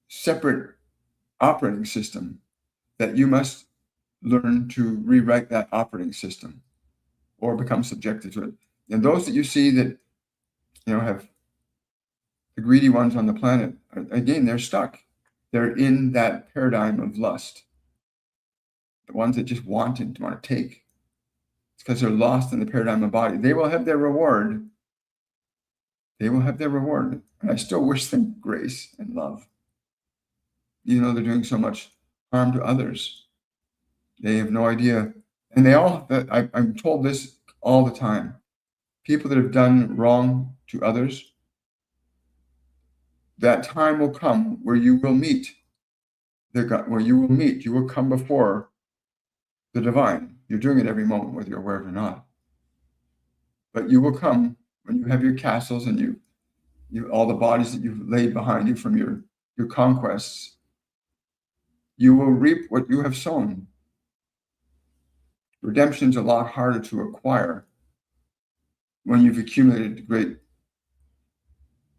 separate operating system that you must learn to rewrite that operating system or become subjected to it. And those that you see that, have the greedy ones on the planet, again, they're stuck. They're in that paradigm of lust. The ones that just want to take. It's because they're lost in the paradigm of body. They will have their reward. They will have their reward. And I still wish them grace and love. They're doing so much harm to others. They have no idea. And I'm told this all the time. People that have done wrong to others, that time will come where you will meet you will come before the divine. You're doing it every moment, whether you're aware of it or not. But you will come when you have your castles and you all the bodies that you've laid behind you from your conquests. You will reap what you have sown. Redemption's a lot harder to acquire when you've accumulated great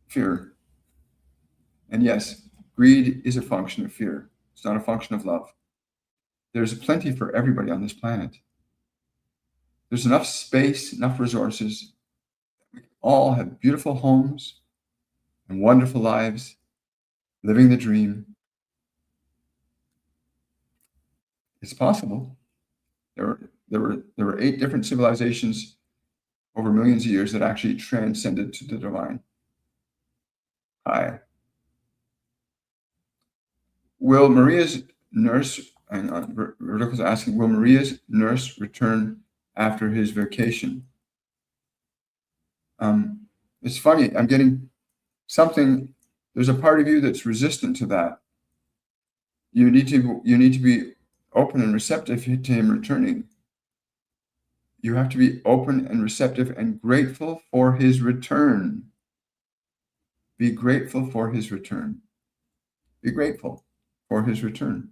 fear. And yes, greed is a function of fear. It's not a function of love. There's plenty for everybody on this planet. There's enough space, enough resources. We all have beautiful homes and wonderful lives, living the dream. It's possible. There were 8 different civilizations over millions of years that actually transcended to the divine. Hi. Will Maria's nurse, and Ridiculous asking, will Maria's nurse return after his vacation? It's funny, I'm getting something, there's a part of you that's resistant to that. You need to be open and receptive to him returning. You have to be open and receptive and grateful for his return. Be grateful for his return. Be grateful for his return.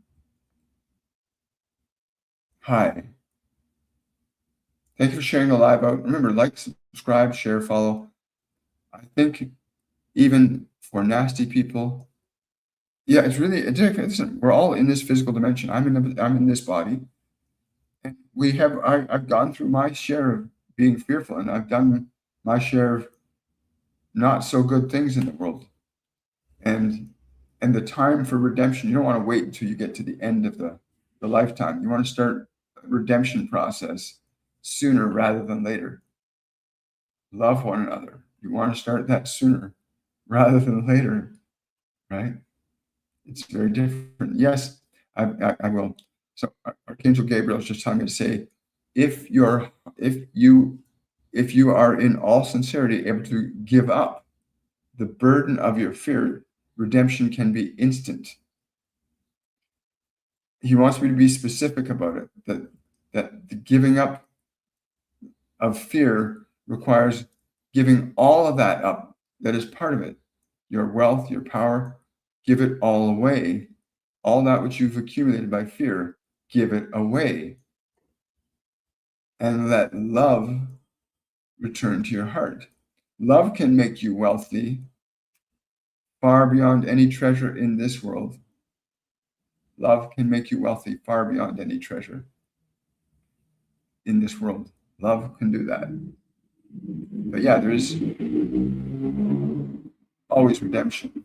Hi. Thank you for sharing the live out. Remember, like, subscribe, share, follow. I think even for nasty people, yeah, it's really, listen, we're all in this physical dimension. I'm in this body. And I've gone through my share of being fearful, and I've done my share of not so good things in the world. And the time for redemption, you don't want to wait until you get to the end of the lifetime. You want to start a redemption process sooner rather than later. Love one another. You want to start that sooner rather than later, right? It's very different. Yes, I will. So Archangel Gabriel is just telling me to say, if you are in all sincerity able to give up the burden of your fear, redemption can be instant. He wants me to be specific about it, that the giving up of fear requires giving all of that up. That is part of it. Your wealth, your power, give it all away. All that which you've accumulated by fear, give it away. And let love return to your heart. Love can make you wealthy far beyond any treasure in this world. Love can make you wealthy far beyond any treasure in this world. Love can do that. But yeah, there is always redemption.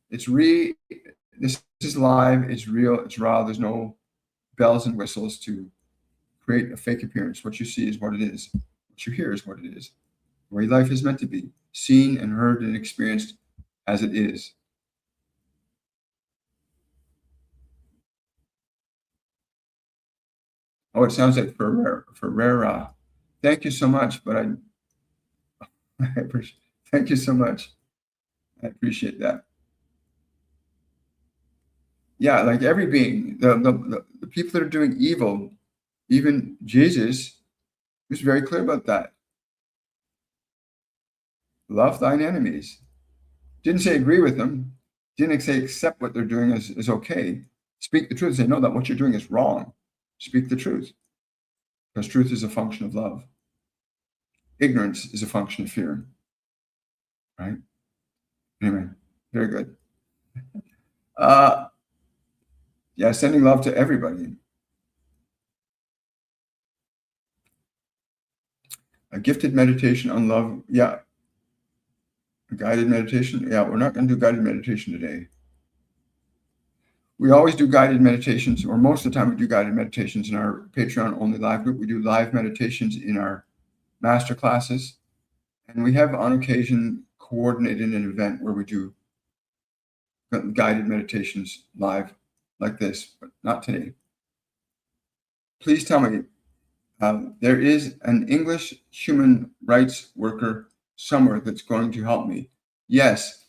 This is live, it's real, it's raw. There's no bells and whistles to create a fake appearance. What you see is what it is. What you hear is what it is. The way life is meant to be, seen and heard and experienced as it is. Oh, it sounds like Ferreira. Thank you so much, but thank you so much. I appreciate that. Yeah, like every being, the people that are doing evil, even Jesus was very clear about that. Love thine enemies. Didn't say agree with them. Didn't say accept what they're doing is okay. Speak the truth. Say, no, that what you're doing is wrong. Speak the truth. Because truth is a function of love. ignorance is a function of fear, right? Anyway, very good. Yeah, sending love to everybody. A gifted meditation on love. Yeah. A guided meditation. Yeah, we're not going to do guided meditation today. We always do guided meditations, or most of the time we do guided meditations in our Patreon only live group. We do live meditations in our master classes. And we have on occasion coordinated an event where we do guided meditations live like this, but not today. Please tell me, there is an English human rights worker somewhere that's going to help me. Yes,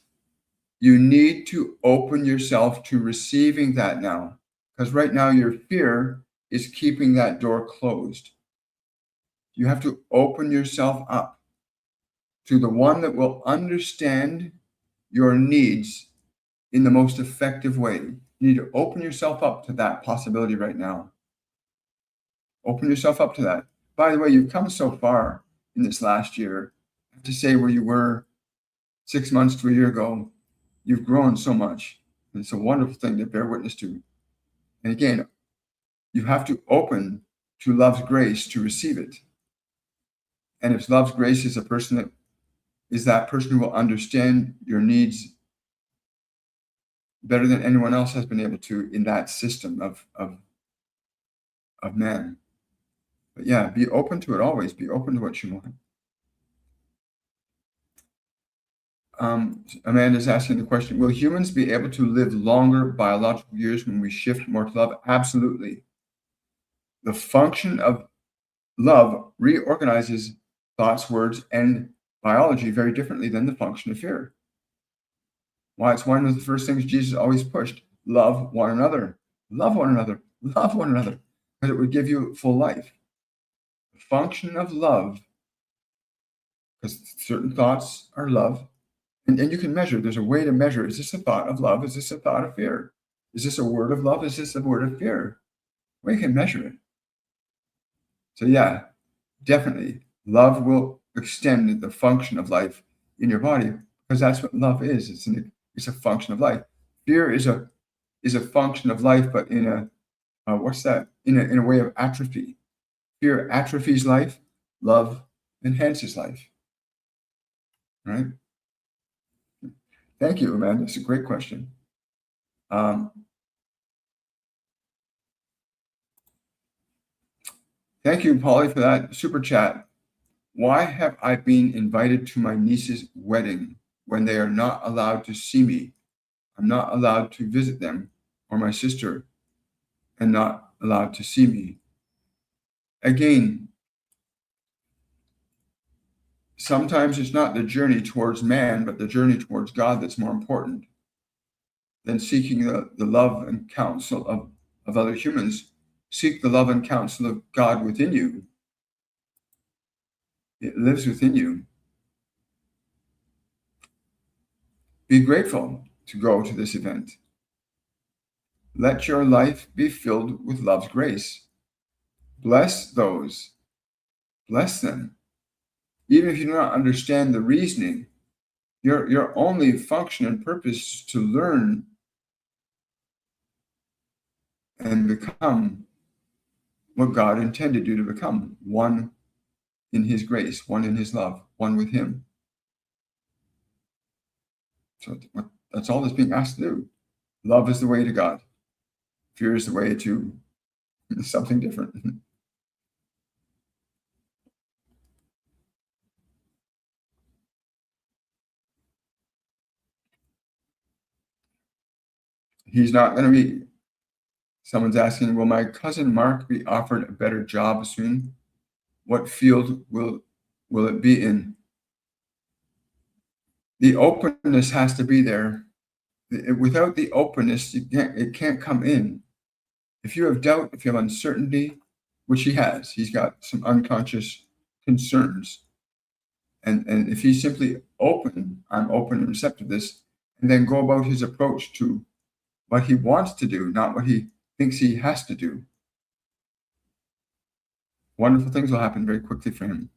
you need to open yourself to receiving that now, because right now your fear is keeping that door closed. You have to open yourself up to the one that will understand your needs in the most effective way. You need to open yourself up to that possibility right now. Open yourself up to that. By the way, you've come so far in this last year. I have to say, where you were 6 months to a year ago, you've grown so much. It's a wonderful thing to bear witness to. And again, you have to open to love's grace to receive it. And if love's grace is that person who will understand your needs better than anyone else has been able to in that system of man. But yeah, be open to it always. Be open to what you want. Amanda's asking the question, will humans be able to live longer biological years when we shift more to love? Absolutely. The function of love reorganizes thoughts, words, and biology very differently than the function of fear. Why? It's one of the first things Jesus always pushed. Love one another. Love one another. Love one another. Because it would give you full life. The function of love, because certain thoughts are love, and you can measure. There's a way to measure. Is this a thought of love? Is this a thought of fear? Is this a word of love? Is this a word of fear? Well, you can measure it. So yeah, definitely. Love will extend the function of life in your body, because that's what love is. It's a function of life. Fear is a function of life, but in a what's that? In a way of atrophy. Fear atrophies life. Love enhances life. Right? Thank you, Amanda. That's a great question. Thank you, Polly, for that super chat. Why have I been invited to my niece's wedding when they are not allowed to see me? I'm not allowed to visit them, or my sister, and not allowed to see me. Again, sometimes it's not the journey towards man, but the journey towards God that's more important than seeking the love and counsel of other humans. Seek the love and counsel of God within you. It lives within you. Be grateful to go to this event. Let your life be filled with love's grace. Bless those. Bless them. Even if you do not understand the reasoning, your only function and purpose is to learn and become what God intended you to become, one in his grace, one in his love, one with him. So that's all that's being asked to do. Love is the way to God. Fear is the way to something different. He's not going to be. Someone's asking, will my cousin Mark be offered a better job soon? What field will it be in? The openness has to be there. Without the openness, it can't come in. If you have doubt, if you have uncertainty, which he has, he's got some unconscious concerns. And if he's simply open, I'm open and receptive to this, and then go about his approach to what he wants to do, not what he thinks he has to do, wonderful things will happen very quickly for him.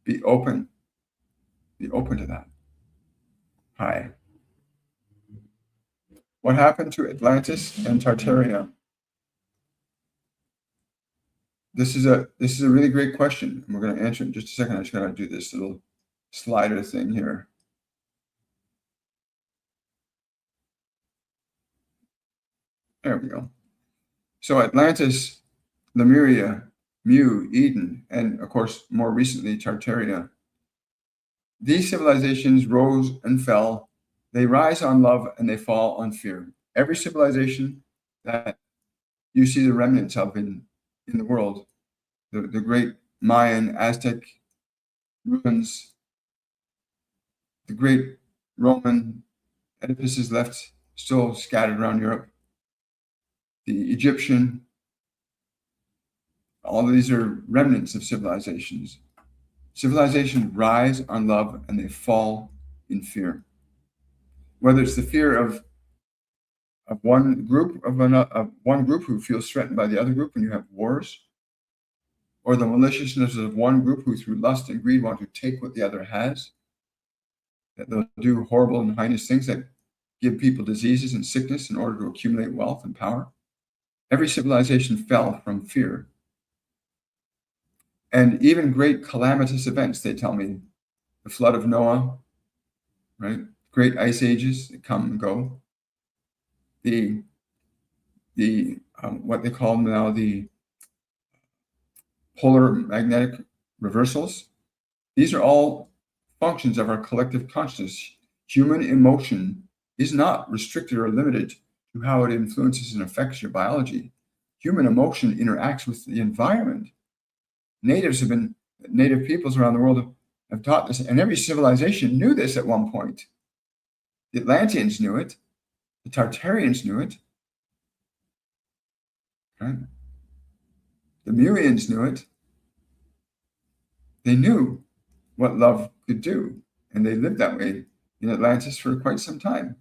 Be open. Be open to that. Hi. What happened to Atlantis and Tartaria? This is a really great question, and we're going to answer it in just a second. I just got to do this little slider thing here. There we go. So Atlantis, Lemuria, Mu, Eden, and of course, more recently, Tartaria. These civilizations rose and fell. They rise on love and they fall on fear. Every civilization that you see the remnants of in the world, the great Mayan, Aztec ruins, the great Roman edifices left still scattered around Europe, the Egyptian, all of these are remnants of civilizations. Civilizations rise on love and they fall in fear. Whether it's the fear of one group who feels threatened by the other group when you have wars, or the maliciousness of one group who through lust and greed want to take what the other has, that they'll do horrible and heinous things that give people diseases and sickness in order to accumulate wealth and power. Every civilization fell from fear. And even great calamitous events, they tell me, the flood of Noah, right? Great ice ages that come and go. The what they call now the polar magnetic reversals. These are all functions of our collective consciousness. Human emotion is not restricted or limited to how it influences and affects your biology. Human emotion interacts with the environment. Native peoples around the world have taught this, and every civilization knew this at one point. The Atlanteans knew it. The Tartarians knew it. Right? The Murians knew it. They knew what love could do, and they lived that way in Atlantis for quite some time.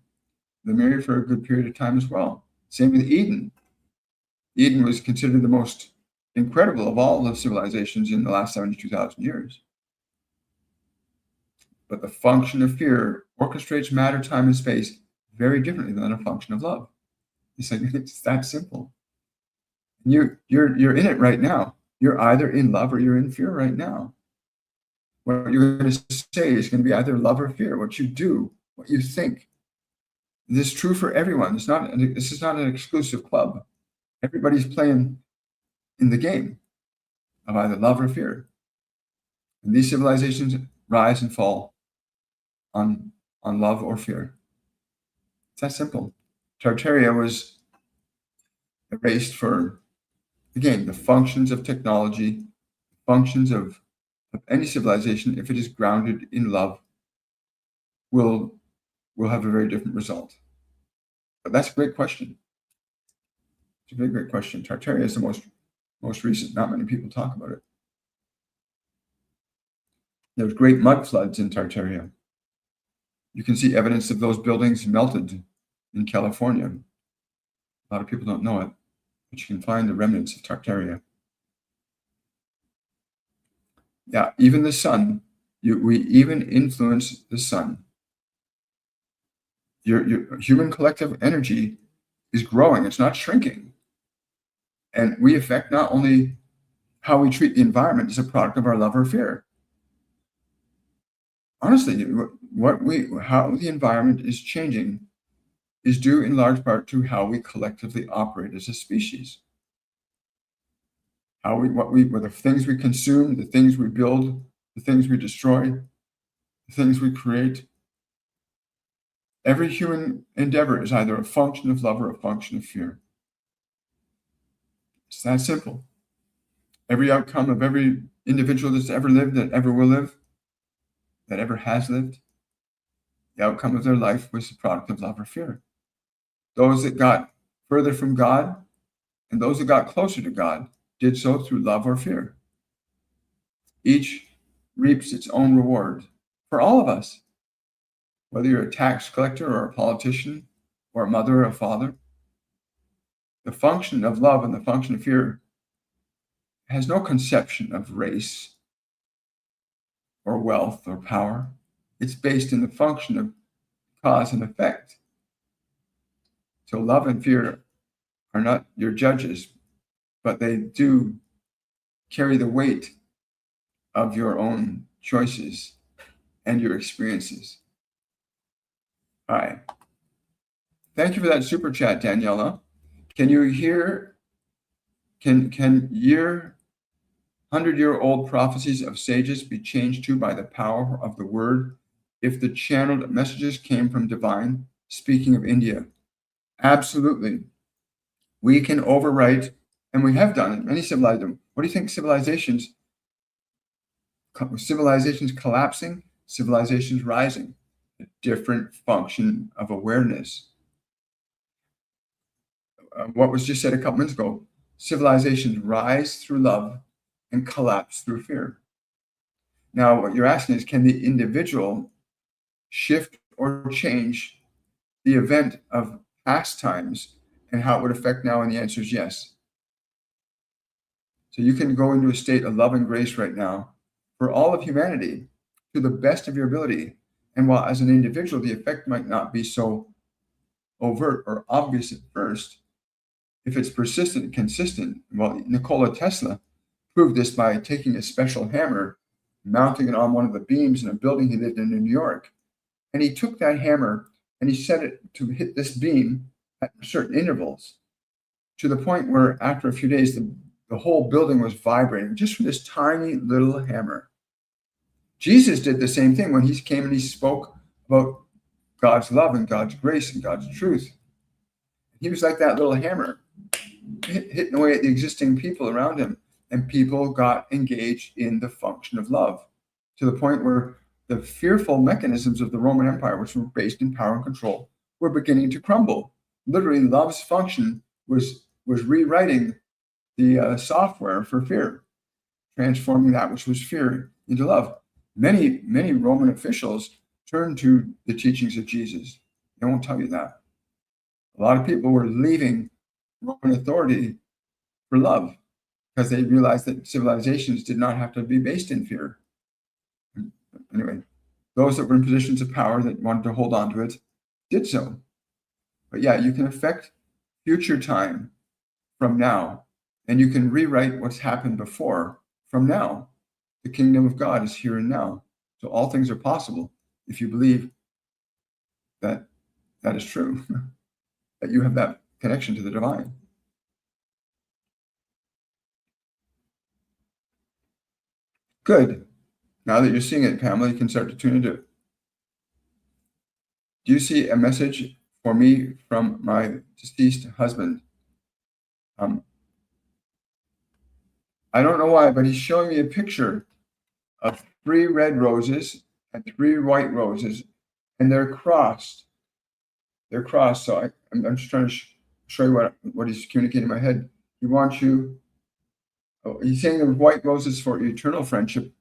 Lemuria for a good period of time as well. Same with Eden. Eden was considered the most incredible of all the civilizations in the last 72,000 years. But the function of fear orchestrates matter, time, and space very differently than a function of love. It's that simple. You're in it right now. You're either in love or you're in fear right now. What you're going to say is going to be either love or fear. What you do, what you think. This is true for everyone. This is not an exclusive club. Everybody's playing in the game of either love or fear. And these civilizations rise and fall on love or fear. It's that simple. Tartaria was erased for, again, the functions of technology, functions of any civilization, if it is grounded in love, will have a very different result. But that's a great question. It's a very great question. Tartaria is the most recent. Not many people talk about it. There was great mud floods in Tartaria. You can see evidence of those buildings melted in California. A lot of people don't know it, but you can find the remnants of Tartaria. Yeah, even the sun. We even influence the sun. Your human collective energy is growing. It's not shrinking. And we affect not only how we treat the environment as a product of our love or fear. Honestly, how the environment is changing is due in large part to how we collectively operate as a species. What the things we consume, the things we build, the things we destroy, the things we create. Every human endeavor is either a function of love or a function of fear. It's that simple. Every outcome of every individual that's ever lived, that ever will live, that ever has lived, the outcome of their life was the product of love or fear. Those that got further from God and those that got closer to God did so through love or fear. Each reaps its own reward for all of us, whether you're a tax collector or a politician or a mother or a father. The function of love and the function of fear has no conception of race. or wealth or power. It's based in the function of cause and effect. So love and fear are not your judges, but they do carry the weight of your own choices and your experiences. All right. Thank you for that super chat, Daniela. Can you hear, can 100-year-old prophecies of sages be changed to by the power of the word if the channeled messages came from divine? Speaking of India, absolutely. We can overwrite, and we have done it, many civilizations. What do you think civilizations collapsing, civilizations rising? A different function of awareness. What was just said a couple minutes ago, civilizations rise through love and collapse through fear. Now, what you're asking is, can the individual shift or change the event of past times and how it would affect now? And the answer is yes. So you can go into a state of love and grace right now for all of humanity to the best of your ability. And while as an individual, the effect might not be so overt or obvious at first, if it's persistent and consistent, well, Nikola Tesla proved this by taking a special hammer, mounting it on one of the beams in a building he lived in New York. And he took that hammer and he set it to hit this beam at certain intervals, to the point where after a few days, the whole building was vibrating just from this tiny little hammer. Jesus did the same thing when he came and he spoke about God's love and God's grace and God's truth. He was like that little hammer, hitting away at the existing people around him. And people got engaged in the function of love, to the point where the fearful mechanisms of the Roman Empire, which were based in power and control, were beginning to crumble. Literally, love's function was rewriting the software for fear, transforming that which was fear into love. Many Roman officials turned to the teachings of Jesus. They won't tell you that. A lot of people were leaving Roman authority for love, because they realized that civilizations did not have to be based in fear. Anyway, those that were in positions of power that wanted to hold on to it did so. But yeah, you can affect future time from now, and you can rewrite what's happened before from now. The kingdom of God is here and now. So all things are possible if you believe that that is true, that you have that connection to the divine. Good. Now that you're seeing it, Pamela, you can start to tune into it. Do you see a message for me from my deceased husband? I don't know why, but he's showing me a picture of 3 red roses and 3 white roses, and they're crossed. They're crossed. So I'm just trying to show you what he's communicating in my head. He wants you. Oh, he's saying the white roses for eternal friendship,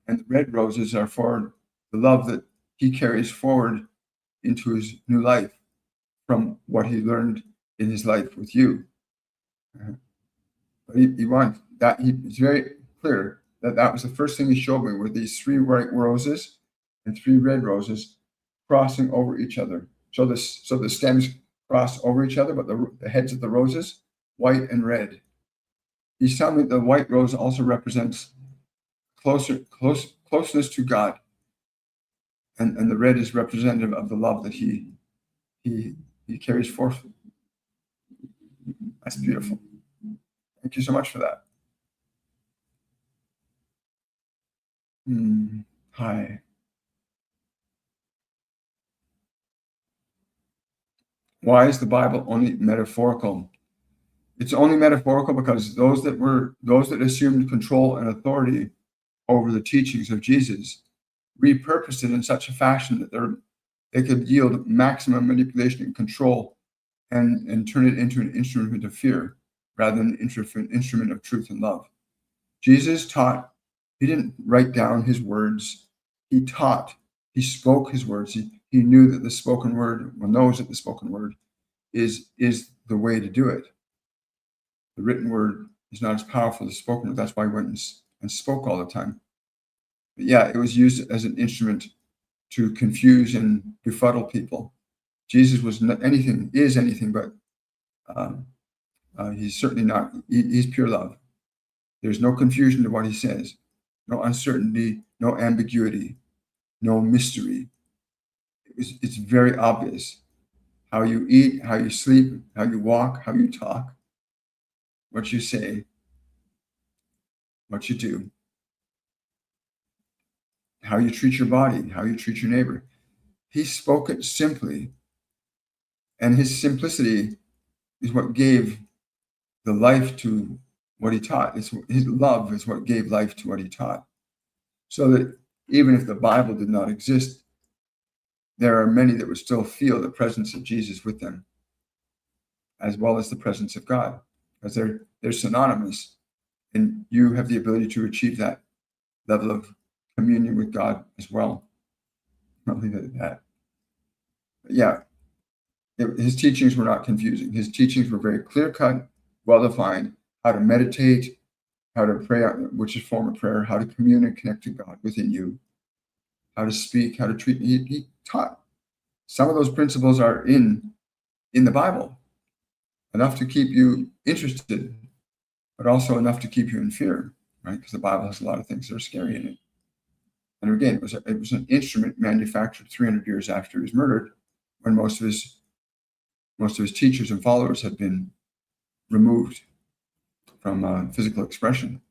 and the red roses are for the love that he carries forward into his new life from what he learned in his life with you. But he wants that. He's very clear that was the first thing he showed me, were these 3 white roses and 3 red roses crossing over each other. So the stems cross over each other, but the heads of the roses, white and red. He's telling me the white rose also represents closeness to God, and the red is representative of the love that he carries forth. That's beautiful. Thank you so much for that. Hi. Why is the Bible only metaphorical? It's only metaphorical because those that assumed control and authority over the teachings of Jesus repurposed it in such a fashion that they could yield maximum manipulation and control and turn it into an instrument of fear rather than an instrument of truth and love. Jesus taught. He didn't write down his words. He taught. He spoke his words. He knew that the spoken word, knows that the spoken word is the way to do it. The written word is not as powerful as the spoken word. That's why he went and spoke all the time. But yeah, it was used as an instrument to confuse and befuddle people. Jesus was not anything, is anything but, he's certainly not, he's pure love. There's no confusion to what he says, no uncertainty, no ambiguity, no mystery. It's very obvious how you eat, how you sleep, how you walk, how you talk, what you say, what you do, how you treat your body, how you treat your neighbor. He spoke it simply, and his simplicity is what gave the life to what he taught. His love is what gave life to what he taught. So that even if the Bible did not exist, there are many that would still feel the presence of Jesus with them, as well as the presence of God, because they're synonymous, and you have the ability to achieve that level of communion with God as well. I'll leave it at that. But yeah, his teachings were not confusing. His teachings were very clear-cut, well-defined, how to meditate, how to pray, which is a form of prayer, how to commune and connect to God within you, how to speak, how to treat. He taught. Some of those principles are in the Bible, enough to keep you interested, but also enough to keep you in fear, right? Because the Bible has a lot of things that are scary in it. And again, it was an instrument manufactured 300 years after he was murdered, when most of his teachers and followers had been removed from physical expression.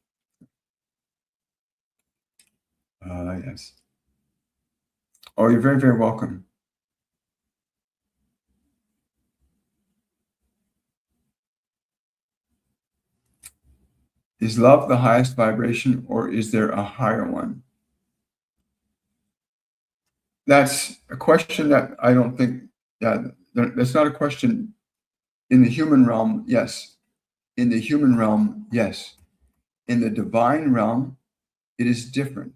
Yes. Oh, you're very, very welcome. Is love the highest vibration, or is there a higher one? That's a question that I don't think, that's not a question in the human realm, yes. In the human realm, yes. In the divine realm, it is different.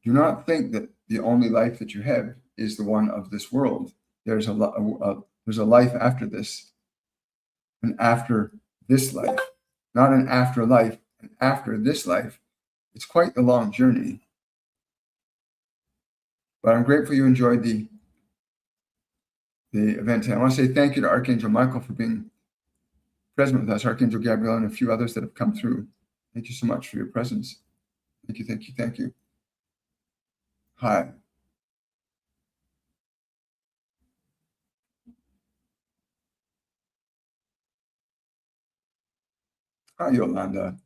Do not think that the only life that you have is the one of this world. There's a life after this, and after this life, not an afterlife, and after this life. It's quite a long journey. But I'm grateful you enjoyed the event. And I want to say thank you to Archangel Michael for being present with us, Archangel Gabriel, and a few others that have come through. Thank you so much for your presence. Thank you, thank you, thank you. Hi. Hi, Yolanda.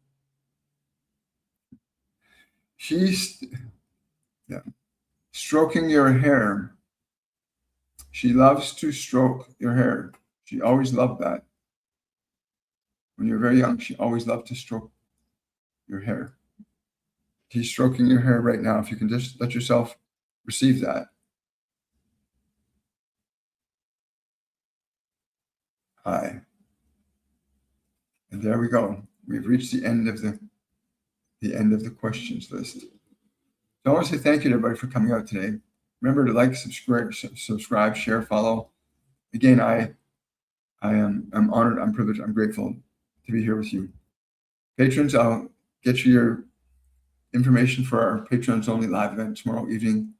She's stroking your hair. She loves to stroke your hair. She always loved that. When you were very young, she always loved to stroke your hair. She's stroking your hair right now. If you can just let yourself receive that. Hi. And there we go. We've reached the end of the questions list. So I want to say thank you to everybody for coming out today. Remember to like, subscribe, share, follow. Again, I'm honored, I'm privileged, I'm grateful to be here with you. Patrons, I'll get you your information for our patrons only live event tomorrow evening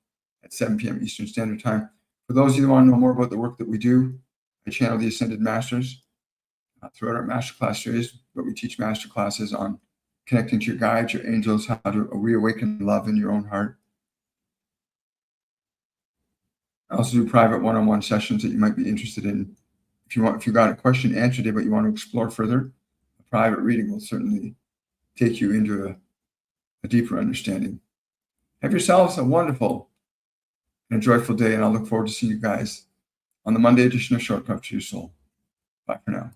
at 7 p.m. Eastern Standard Time. For those of you who want to know more about the work that we do, I channel the Ascended Masters throughout our masterclass series, but we teach masterclasses on connecting to your guides, your angels, how to reawaken love in your own heart. I also do private one-on-one sessions that you might be interested in. If you got a question answered today, but you want to explore further, a private reading will certainly take you into a deeper understanding. Have yourselves a wonderful and a joyful day, and I'll look forward to seeing you guys on the Monday edition of Shortcut to Your Soul. Bye for now.